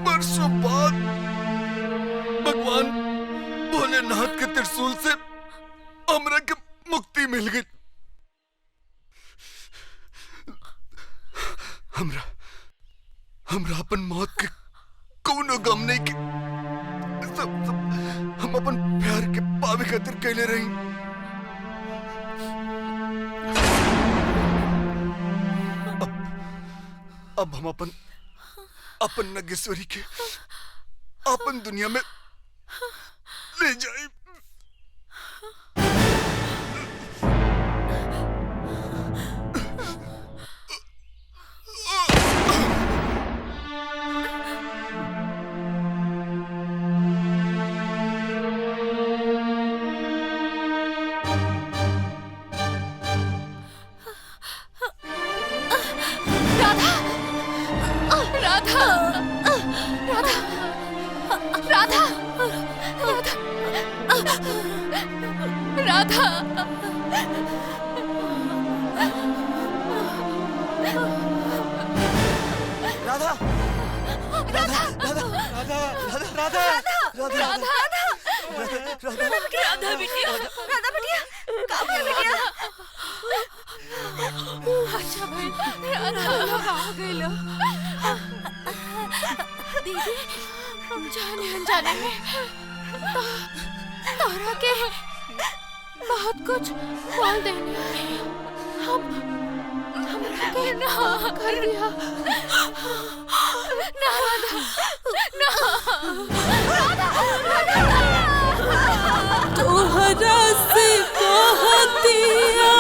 बरसों बाद भगवान भोलेनाथ के त्रिशूल से हमरा के मुक्ति मिल गई। हमरा अपन मौत के कोनो गम नहीं के। सब हम अपन प्यार के पावे खातिर कैले रही। अब हम अपन नागेश्वरी के अपन दुनिया में ले जाए। राधा बिटिया, राधा बिटिया, कहाँ है बिटिया? अच्छा भाई, राधा आ गई लो। दीदी, जाने अनजाने में तारा के बहुत कुछ बोल देने हमरा के ना कर दिया। ना राधा, ना तोहरा से कहतिया